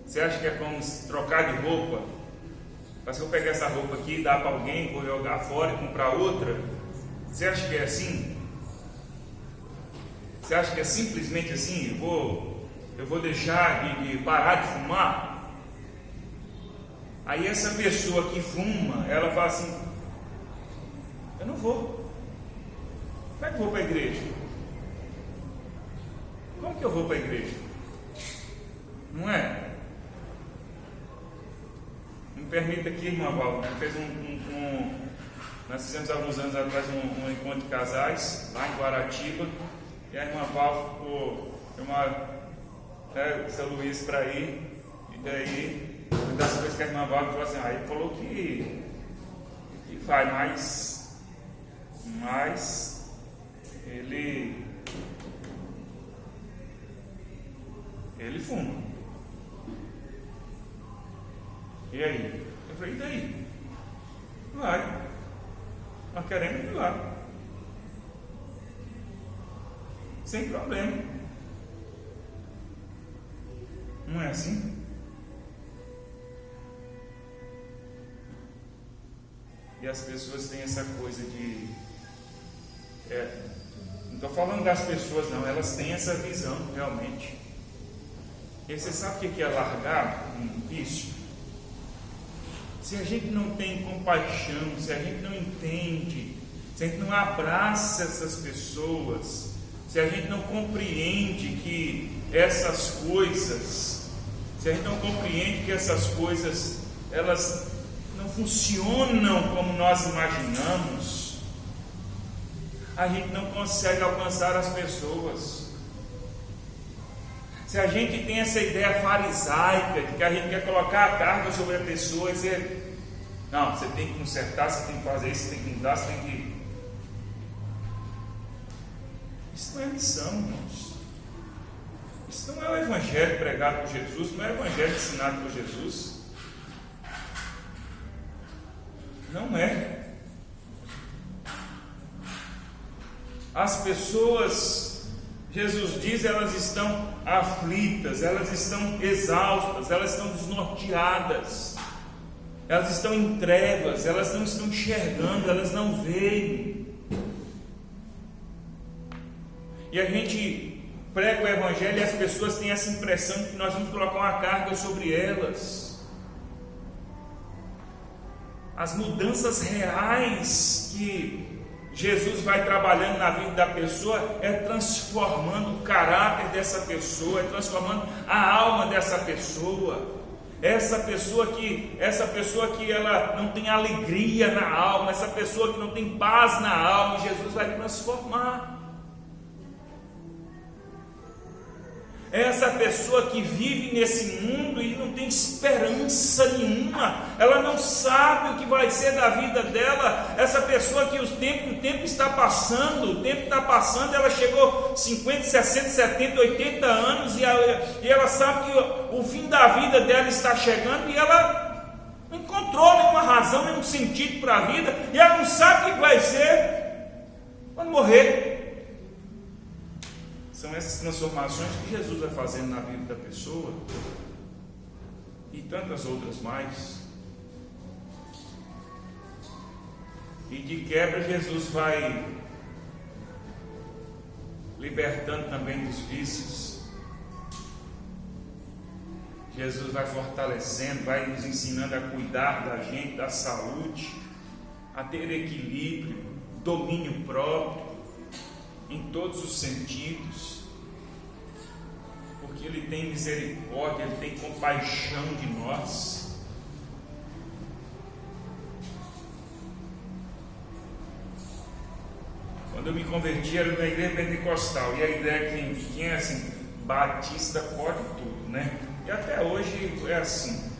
Você acha que é como trocar de roupa? Mas se eu pegar essa roupa aqui e dar para alguém, vou jogar fora e comprar outra, você acha que é assim? Você acha que é simplesmente assim? Eu vou deixar de parar de fumar? Aí essa pessoa que fuma, ela fala assim: eu não vou. Como é que eu vou para a igreja? Como que eu vou para a igreja? Não é? Me permita aqui, irmã Val, nós fizemos alguns anos atrás um encontro de casais lá em Guaratiba, e a irmã Val ficou São Luís para ir, e daí, uma das coisas que a irmã Val falou assim: ele falou que vai, mas ele fuma. E aí? Eu falei: e daí? Vai. Nós queremos ir lá. Sem problema. Não é assim? E as pessoas têm essa coisa de... não estou falando das pessoas não, elas têm essa visão realmente. E você sabe o que é largar um vício? Se a gente não tem compaixão, se a gente não entende, se a gente não abraça essas pessoas, se a gente não compreende que essas coisas, se a gente não compreende que essas coisas, elas não funcionam como nós imaginamos, a gente não consegue alcançar as pessoas. Se a gente tem essa ideia farisaica de que a gente quer colocar a carga sobre a pessoa e dizer, não, você tem que consertar, você tem que fazer isso, você tem que mudar, você tem que... Isso não é missão, irmãos. Isso não é o evangelho pregado por Jesus, não é o evangelho ensinado por Jesus. Não é. As pessoas, Jesus diz, elas estão aflitas, elas estão exaustas, elas estão desnorteadas, elas estão em trevas, elas não estão enxergando, elas não veem. E a gente prega o evangelho e as pessoas têm essa impressão de que nós vamos colocar uma carga sobre elas. As mudanças reais que Jesus vai trabalhando na vida da pessoa é transformando o caráter dessa pessoa, é transformando a alma dessa pessoa. Essa pessoa que ela não tem alegria na alma, essa pessoa que não tem paz na alma, Jesus vai transformar. Essa pessoa que vive nesse mundo e não tem esperança nenhuma, ela não sabe o que vai ser da vida dela. Essa pessoa que o tempo está passando, ela chegou 50, 60, 70, 80 anos e ela sabe que o fim da vida dela está chegando e ela não encontrou nenhuma razão, nenhum sentido para a vida, e ela não sabe o que vai ser quando morrer. São essas transformações que Jesus vai fazendo na vida da pessoa e tantas outras mais. E de quebra Jesus vai libertando também dos vícios. Jesus vai fortalecendo, vai nos ensinando a cuidar da gente, da saúde, a ter equilíbrio, domínio próprio em todos os sentidos, porque Ele tem misericórdia, Ele tem compaixão de nós. Quando eu me converti era na igreja pentecostal, e a ideia que tinha é assim, batista pode tudo, né? E até hoje é assim.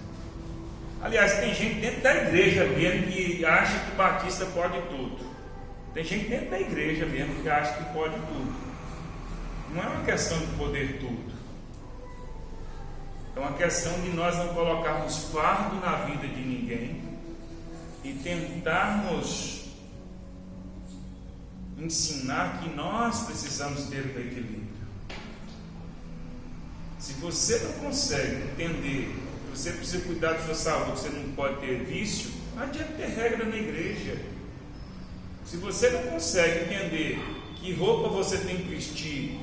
Aliás, tem gente dentro da igreja mesmo que acha que batista pode tudo. Tem gente dentro da igreja mesmo que acha que pode tudo. Não é uma questão de poder tudo. É uma questão de nós não colocarmos fardo na vida de ninguém e tentarmos ensinar que nós precisamos ter o equilíbrio. Se você não consegue entender que você precisa cuidar da sua saúde, que você não pode ter vício, não adianta ter regra na igreja. Se você não consegue entender que roupa você tem que vestir,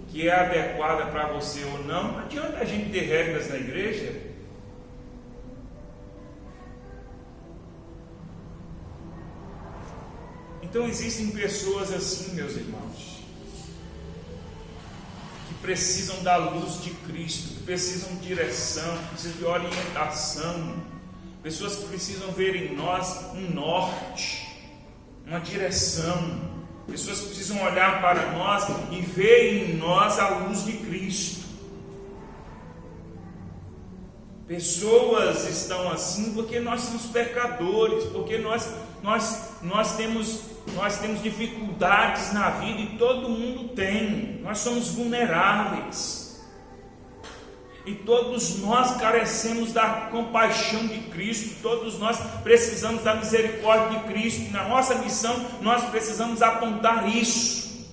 que é adequada para você ou não, não adianta a gente ter regras na igreja. Então existem pessoas assim, meus irmãos, que precisam da luz de Cristo, que precisam de direção, que precisam de orientação, pessoas que precisam ver em nós um norte, uma direção, pessoas que precisam olhar para nós e ver em nós a luz de Cristo. Pessoas estão assim porque nós somos pecadores, porque nós temos dificuldades na vida e todo mundo tem, nós somos vulneráveis. E todos nós carecemos da compaixão de Cristo, todos nós precisamos da misericórdia de Cristo, e na nossa missão nós precisamos apontar isso.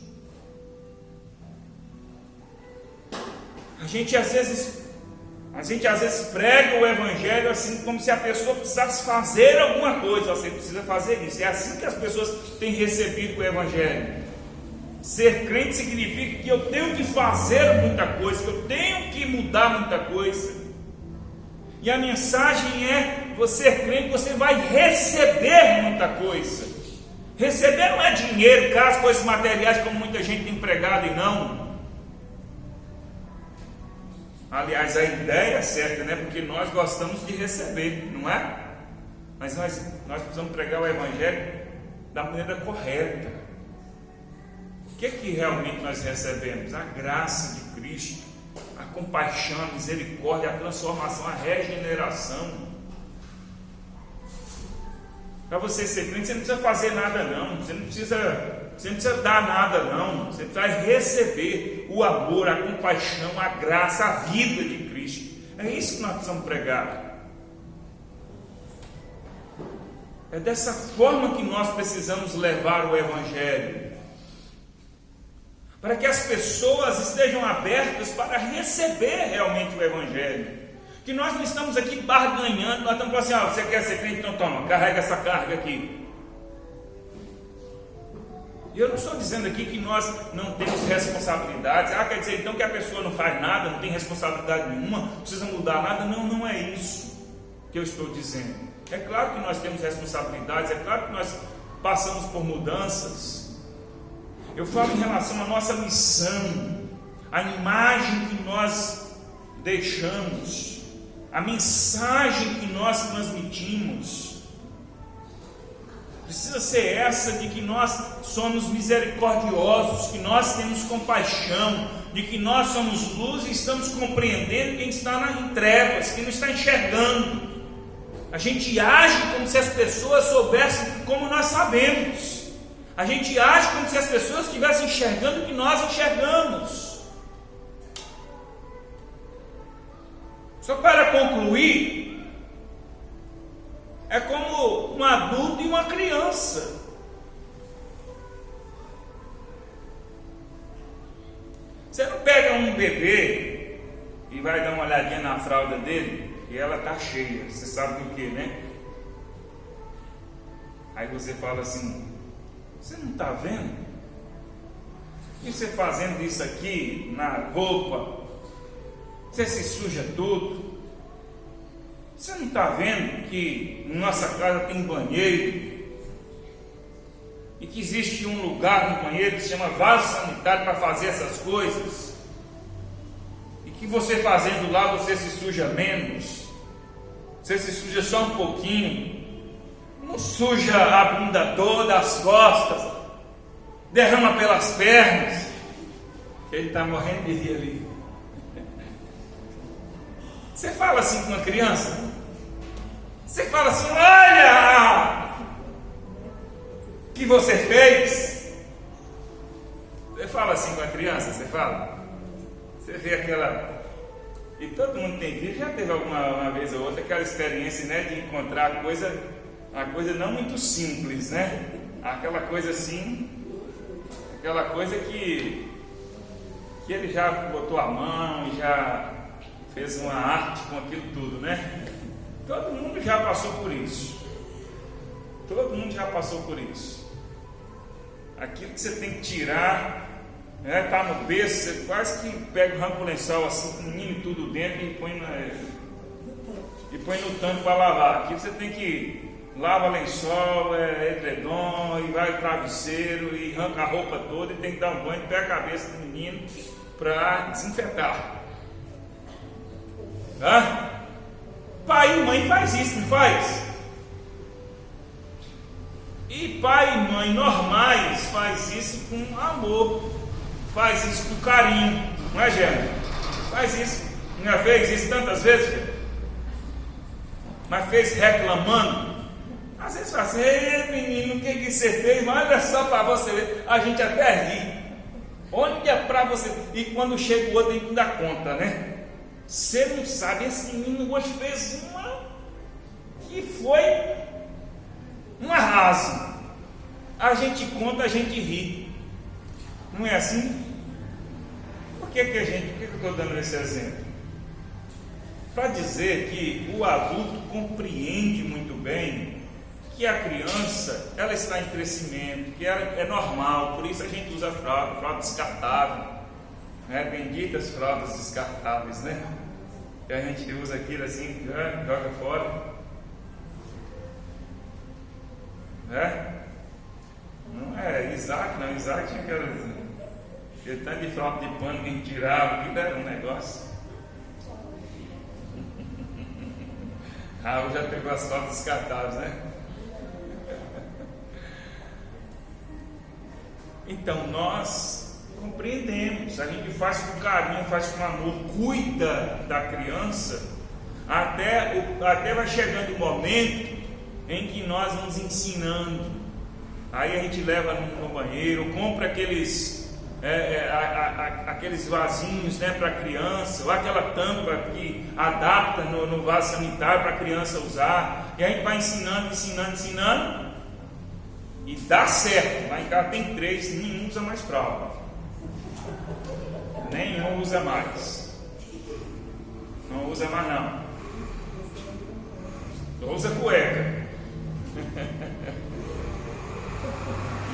A gente às A gente às vezes prega o Evangelho assim, como se a pessoa precisasse fazer alguma coisa. Você precisa fazer isso. É assim que as pessoas têm recebido o Evangelho. Ser crente significa que eu tenho que fazer muita coisa, que eu tenho que mudar muita coisa. E a mensagem é: você ser crente, você vai receber muita coisa. Receber não é dinheiro, casa, coisas materiais, como muita gente tem pregado, e não. Aliás, a ideia é certa, né? Porque nós gostamos de receber, não é? Mas nós precisamos pregar o Evangelho da maneira correta. O que realmente nós recebemos? A graça de Cristo, a compaixão, a misericórdia, a transformação, a regeneração. Para você ser crente, você não precisa fazer nada não, você não precisa dar nada não, você vai receber o amor, a compaixão, a graça, a vida de Cristo. É isso que nós precisamos pregar. É dessa forma que nós precisamos levar o Evangelho, para que as pessoas estejam abertas para receber realmente o Evangelho. Que nós não estamos aqui barganhando, nós estamos falando assim: você quer ser crente? Então toma, carrega essa carga aqui. E eu não estou dizendo aqui que nós não temos responsabilidades. Quer dizer então que a pessoa não faz nada, não tem responsabilidade nenhuma, não precisa mudar nada. Não é isso que eu estou dizendo. É claro que nós temos responsabilidades, é claro que nós passamos por mudanças. Eu falo em relação à nossa missão, a imagem que nós deixamos, a mensagem que nós transmitimos. Precisa ser essa, de que nós somos misericordiosos, que nós temos compaixão, de que nós somos luz e estamos compreendendo quem está em trevas, quem não está enxergando. A gente age como se as pessoas soubessem como nós sabemos. A gente age como se as pessoas estivessem enxergando o que nós enxergamos. Só para concluir, é como um adulto e uma criança. Você não pega um bebê e vai dar uma olhadinha na fralda dele e ela está cheia, você sabe do que, né? Aí você fala assim: você não está vendo? E você fazendo isso aqui na roupa, você se suja tudo. Você não está vendo que em nossa casa tem banheiro e que existe um lugar no banheiro que se chama vaso sanitário para fazer essas coisas, e que você fazendo lá você se suja menos, você se suja só um pouquinho, não suja a bunda toda, as costas, derrama pelas pernas. Ele está morrendo de rir ali. Você fala assim com uma criança? Você fala assim: olha o que você fez. Você fala assim com a criança? Você fala? Você vê aquela... E todo mundo tem filho, já teve alguma vez ou outra aquela experiência, né, de encontrar uma coisa não muito simples, né? Aquela coisa assim, aquela coisa que ele já botou a mão e já fez uma arte com aquilo tudo, né? Todo mundo já passou por isso. Todo mundo já passou por isso. Aquilo que você tem que tirar, né? Tá no berço, você quase que pega o rampo lençol assim, com o menino tudo dentro e põe no tanque para lavar. Aquilo você tem que lava lençol, edredom, e vai travesseiro, e arranca a roupa toda, e tem que dar um banho, pega a cabeça do menino para desinfetar. Tá? Pai e mãe faz isso, não faz? E pai e mãe normais faz isso com amor, faz isso com carinho, não é, Gêmeo? Faz isso, não já fez isso tantas vezes, Gêmeo? Mas fez reclamando. Às vezes fala assim: ei menino, o que você fez? Mas olha só para você ver, a gente até ri. Olha para você. E quando chega o outro, a gente não dá conta, né? Você não sabe, esse menino hoje fez uma que foi um arraso. A gente conta, a gente ri. Não é assim? Por que eu estou dando esse exemplo? para dizer que o adulto compreende muito bem que a criança, ela está em crescimento, que é normal, por isso a gente usa fralda descartável, né? Benditas fraldas descartáveis, né? Que a gente usa aquilo assim, joga fora, né? Não é Isaac, não, Isaac tinha aquele tanto de fralda de pano que a gente tirava, aquilo era um negócio. Raul já pegou as fraldas descartáveis, né? Então nós compreendemos, a gente faz com carinho, faz com amor, cuida da criança, até vai chegando o momento em que nós vamos ensinando. Aí a gente leva no banheiro, compra aqueles vasinhos, né, para a criança, ou aquela tampa que adapta no vaso sanitário para a criança usar, e a gente vai ensinando, e dá certo. Lá em casa tem 3, nenhum usa mais fralda, nenhum usa mais, não usa mais não, só usa cueca.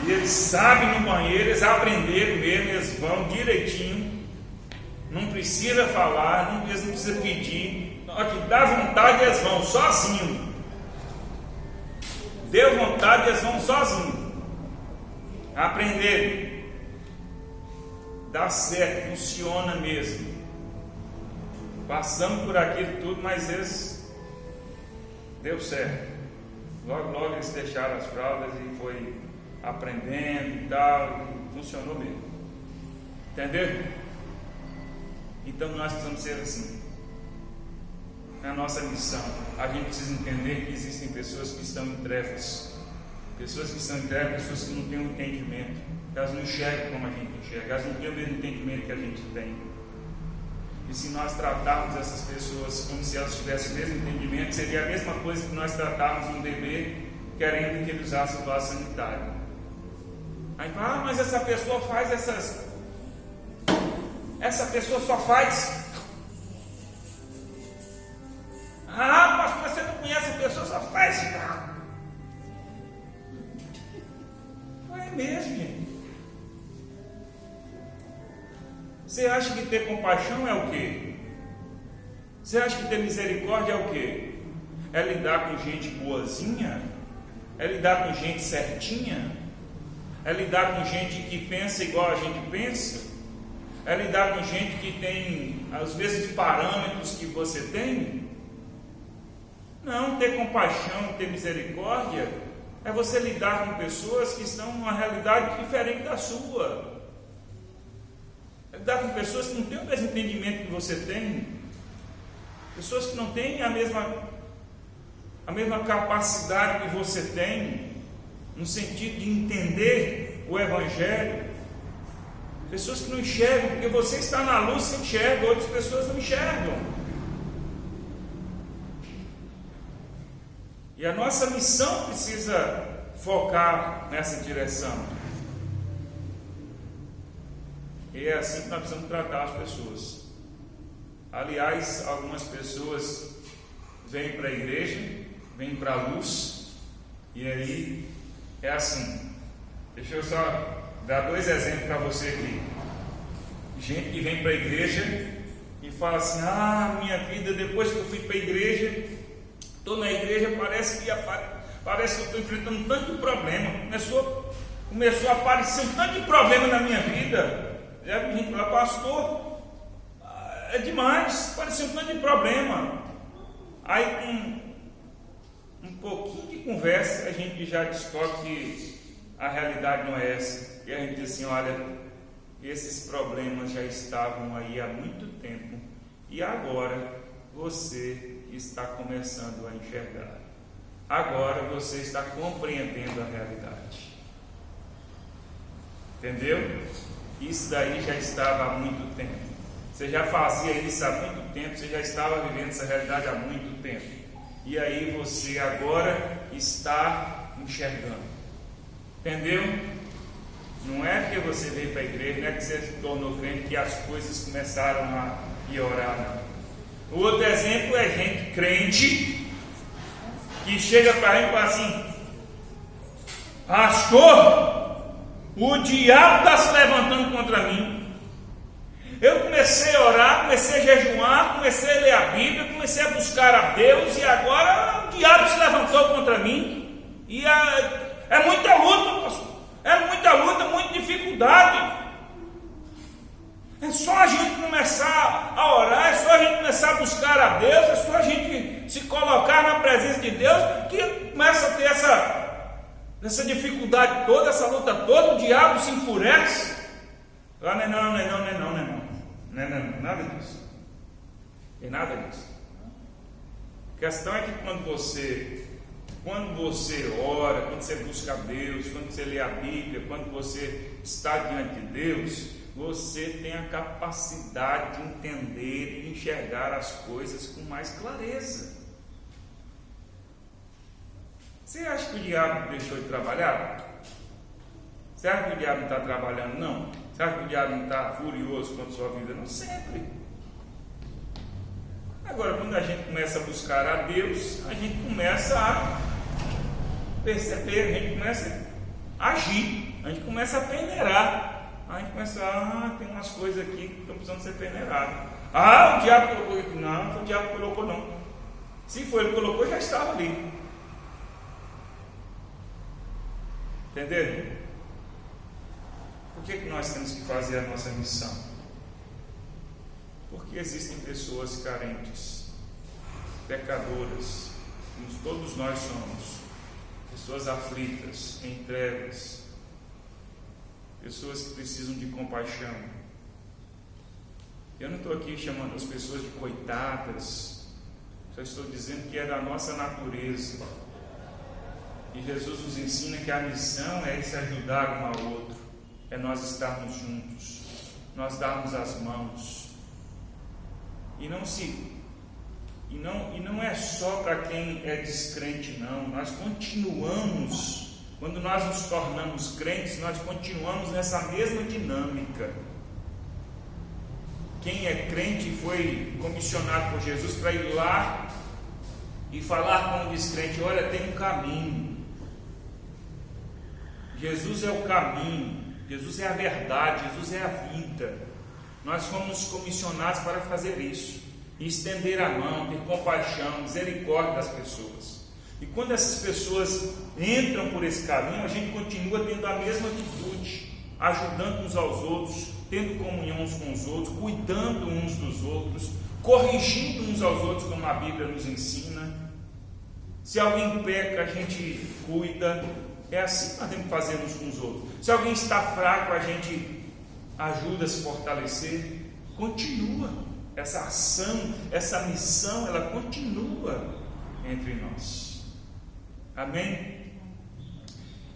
E eles sabem no banheiro, eles aprenderam mesmo, eles vão direitinho, não precisa falar, eles não precisam pedir, na hora que dá vontade eles vão sozinhos. Deu vontade, eles vão sozinhos. Aprenderam. Dá certo, funciona mesmo. Passamos por aquilo tudo, mas eles deu certo. Logo eles deixaram as fraldas e foi aprendendo e tal, e funcionou mesmo. Entendeu? Então nós precisamos ser assim. É a nossa missão. A gente precisa entender que existem pessoas que estão em trevas. Pessoas que estão em trevas, pessoas que não têm um entendimento. Elas não enxergam como a gente enxerga. Elas não têm o mesmo entendimento que a gente tem. E se nós tratarmos essas pessoas como se elas tivessem o mesmo entendimento, seria a mesma coisa que nós tratarmos um bebê querendo que ele usasse o vaso sanitário. Aí fala, mas essa pessoa faz essa pessoa só faz. Pastor, você não conhece a pessoa, só faz. É mesmo, gente. Você acha que ter compaixão é o quê? Você acha que ter misericórdia é o quê? É lidar com gente boazinha? É lidar com gente certinha? É lidar com gente que pensa igual a gente pensa? É lidar com gente que tem os mesmos parâmetros que você tem? Não, ter compaixão, ter misericórdia é você lidar com pessoas que estão numa realidade diferente da sua. É lidar com pessoas que não têm o mesmo entendimento que você tem. Pessoas que não têm a mesma capacidade que você tem, no sentido de entender o Evangelho. Pessoas que não enxergam, porque você está na luz, você enxerga, outras pessoas não enxergam. E a nossa missão precisa focar nessa direção. E é assim que nós precisamos tratar as pessoas. Aliás, algumas pessoas vêm para a igreja, vêm para a luz, e aí é assim. Deixa eu só dar 2 exemplos para você aqui. Gente que vem para a igreja e fala assim: minha vida, depois que eu fui para a igreja, estou na igreja, parece que eu estou enfrentando um tanto de problema. Começou a aparecer um tanto de problema na minha vida. Já vi gente lá, pastor, é demais, apareceu um tanto de problema. Aí com um pouquinho de conversa, a gente já descobre que a realidade não é essa. E a gente diz assim: olha, esses problemas já estavam aí há muito tempo, e agora você está começando a enxergar. Agora você está compreendendo a realidade. Entendeu? Isso daí já estava há muito tempo. Você já fazia isso há muito tempo, você já estava vivendo essa realidade há muito tempo. E aí você agora está enxergando. Entendeu? Não é porque você veio para a igreja, não é que você se tornou crente que as coisas começaram a piorar, não. O outro exemplo é gente crente que chega para mim e fala assim: pastor, o diabo está se levantando contra mim. Eu comecei a orar, comecei a jejuar, comecei a ler a Bíblia, comecei a buscar a Deus, e agora o diabo se levantou contra mim. E é muita luta, pastor. É muita luta, muita dificuldade. É só a gente começar a orar, é só a gente começar a buscar a Deus, é só a gente se colocar na presença de Deus, que começa a ter essa dificuldade toda, essa luta toda. O diabo se enfurece. Não, nada disso. Tem nada disso. A questão é que quando você ora, quando você busca a Deus, quando você lê a Bíblia, quando você está diante de Deus, você tem a capacidade de entender e enxergar as coisas com mais clareza. Você acha que o diabo deixou de trabalhar? Você acha que o diabo não está trabalhando? Não. Você acha que o diabo não está furioso contra a sua vida? Não, sempre. Agora, quando a gente começa a buscar a Deus, a gente começa a perceber, a gente começa a agir, a gente começa a peneirar. A gente começa, tem umas coisas aqui que estão precisando ser peneiradas. O diabo colocou aqui. Não, não foi o diabo que colocou, não. Se foi ele que colocou, já estava ali. Entenderam? Por que nós temos que fazer a nossa missão? Porque existem pessoas carentes, pecadoras, como todos nós somos, pessoas aflitas, em trevas, pessoas que precisam de compaixão. Eu não estou aqui chamando as pessoas de coitadas, só estou dizendo que é da nossa natureza. E Jesus nos ensina que a missão é se ajudar um ao outro, é nós estarmos juntos, nós darmos as mãos. E não é só para quem é descrente, não. Nós continuamos, quando nós nos tornamos crentes, nós continuamos nessa mesma dinâmica. Quem é crente foi comissionado por Jesus para ir lá e falar com o descrente: olha, tem um caminho. Jesus é o caminho, Jesus é a verdade, Jesus é a vida. Nós fomos comissionados para fazer isso, estender a mão, ter compaixão, misericórdia das pessoas. E quando essas pessoas entram por esse caminho, a gente continua tendo a mesma atitude, ajudando uns aos outros, tendo comunhão uns com os outros, cuidando uns dos outros, corrigindo uns aos outros, como a Bíblia nos ensina. Se alguém peca, a gente cuida. É assim que nós temos que fazer uns com os outros. Se alguém está fraco, a gente ajuda a se fortalecer. Continua essa ação, essa missão, ela continua entre nós. Amém?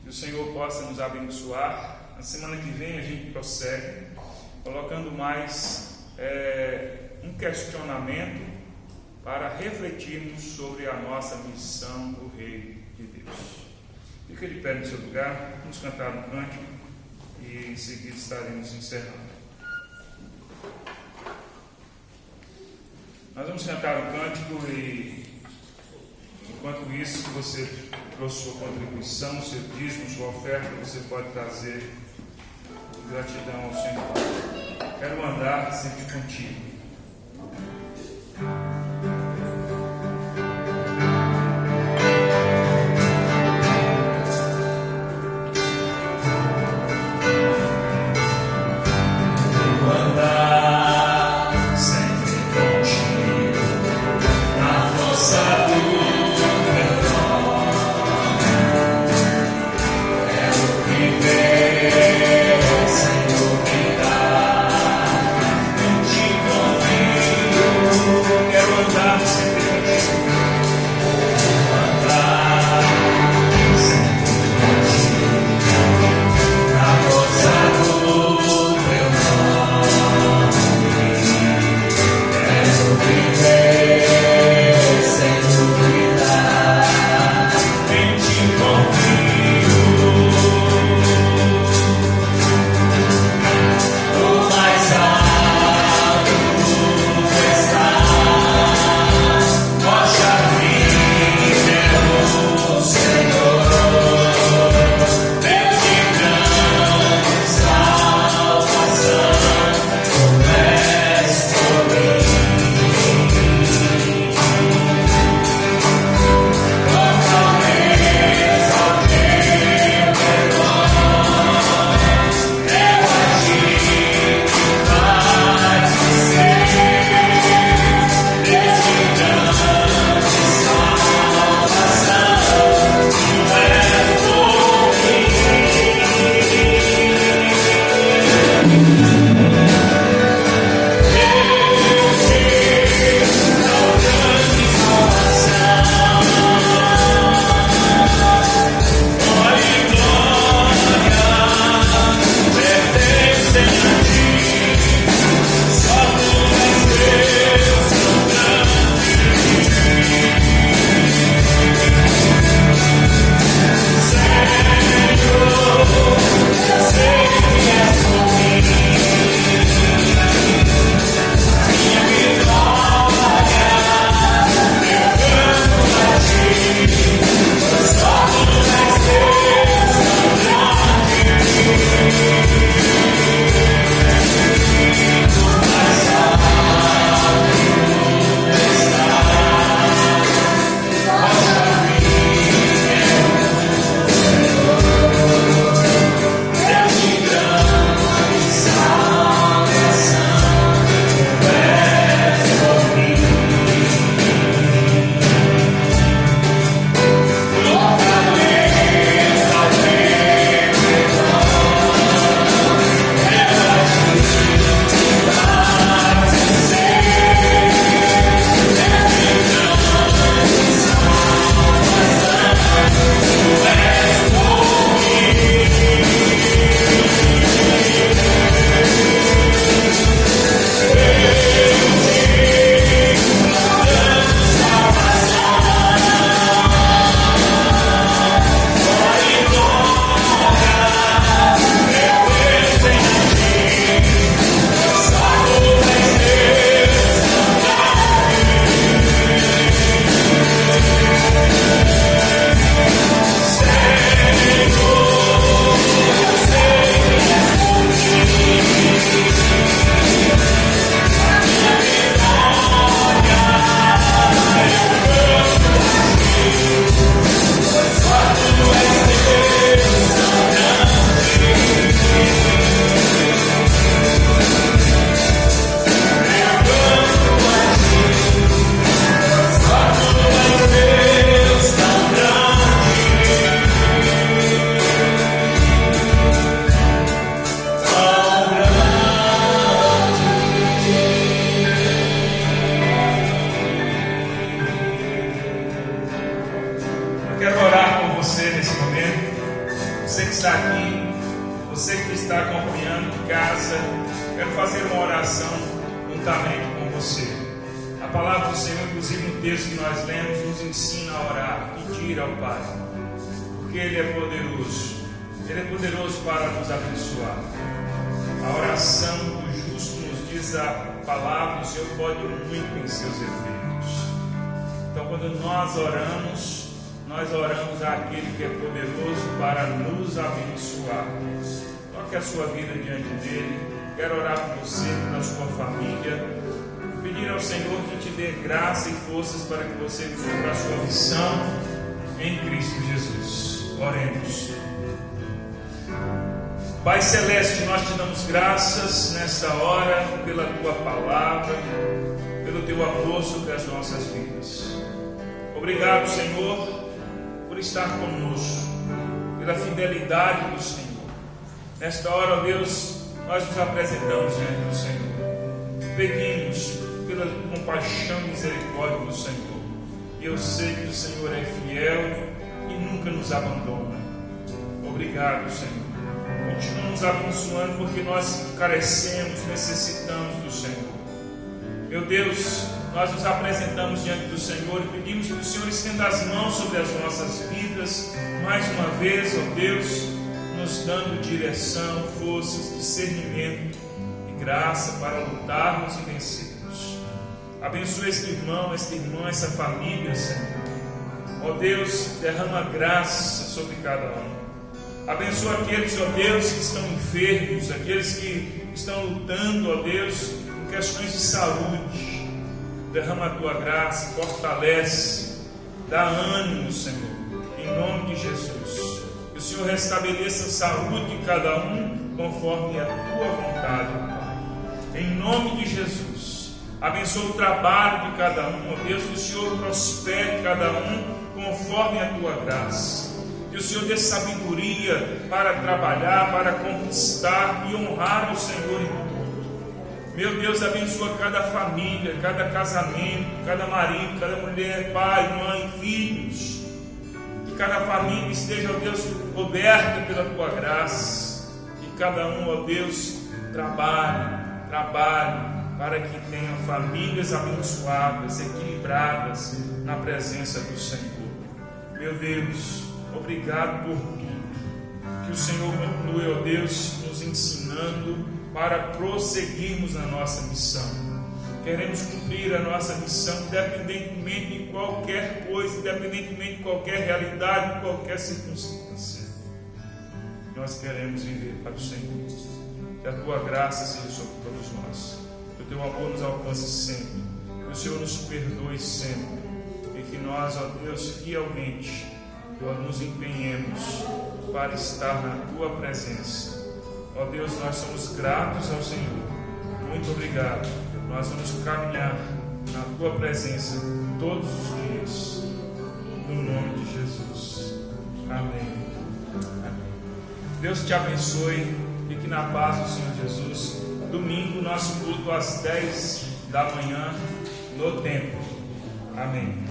Que o Senhor possa nos abençoar. Na semana que vem a gente prossegue, colocando mais um questionamento para refletirmos sobre a nossa missão do Reino de Deus. Fica de pé no seu lugar, vamos cantar um cântico e em seguida estaremos encerrando. Nós vamos cantar um cântico e, enquanto isso, se você trouxe sua contribuição, seu dízimo, sua oferta, você pode trazer gratidão ao Senhor. Quero andar sempre contigo. Te você nesse momento. Você que está aqui, você que está acompanhando de casa, quero fazer uma oração juntamente com você. A palavra do Senhor, inclusive no texto que nós lemos, nos ensina a orar, pedir ao Pai, porque Ele é poderoso. Ele é poderoso para nos abençoar. A oração do justo, nos diz a palavra, o Senhor pode muito em seus efeitos. Então, quando nós oramos àquele que é poderoso para nos abençoar. Toque a sua vida diante dele. Quero orar por você, pela sua família. Pedir ao Senhor que te dê graça e forças para que você cumpra a sua missão em Cristo Jesus. Oremos. Pai Celeste, nós te damos graças nesta hora pela tua palavra, pelo teu amor sobre as nossas vidas. Obrigado, Senhor, por estar conosco, pela fidelidade do Senhor. Nesta hora, ó Deus, nós nos apresentamos diante do Senhor. Pedimos pela compaixão e misericórdia do Senhor. E eu sei que o Senhor é fiel e nunca nos abandona. Obrigado, Senhor. Continua nos abençoando porque nós carecemos, necessitamos do Senhor. Meu Deus, nós nos apresentamos diante do Senhor e pedimos que o Senhor estenda as mãos sobre as nossas vidas, mais uma vez, ó Deus, nos dando direção, forças, discernimento e graça para lutarmos e vencermos. Abençoa este irmão, esta irmã, essa família, Senhor. Ó Deus, derrama graça sobre cada um. Abençoa aqueles, ó Deus, que estão enfermos, aqueles que estão lutando, ó Deus, em questões de saúde. Derrama a tua graça, fortalece, dá ânimo, Senhor, em nome de Jesus. Que o Senhor restabeleça a saúde de cada um conforme a tua vontade, Pai. Em nome de Jesus. Abençoa o trabalho de cada um, ó Deus, que o Senhor prospere cada um conforme a tua graça. Que o Senhor dê sabedoria para trabalhar, para conquistar e honrar o Senhor em tudo. Meu Deus, abençoa cada família, cada casamento, cada marido, cada mulher, pai, mãe, filhos. Que cada família esteja, ó Deus, coberta pela tua graça. Que cada um, ó Deus, trabalhe para que tenham famílias abençoadas, equilibradas na presença do Senhor. Meu Deus, obrigado por tudo. Que o Senhor continue, ó Deus, nos ensinando para prosseguirmos na nossa missão. Queremos cumprir a nossa missão, independentemente de qualquer coisa, independentemente de qualquer realidade, de qualquer circunstância. Nós queremos viver para o Senhor. Que a tua graça seja sobre todos nós. Que o teu amor nos alcance sempre. Que o Senhor nos perdoe sempre. E que nós, ó Deus, fielmente nos empenhemos para estar na tua presença. Ó Deus, nós somos gratos ao Senhor. Muito obrigado. Nós vamos caminhar na tua presença todos os dias. No nome de Jesus. Amém. Amém. Deus te abençoe. Fique na paz do Senhor Jesus. Domingo, nosso culto às 10 da manhã no templo. Amém.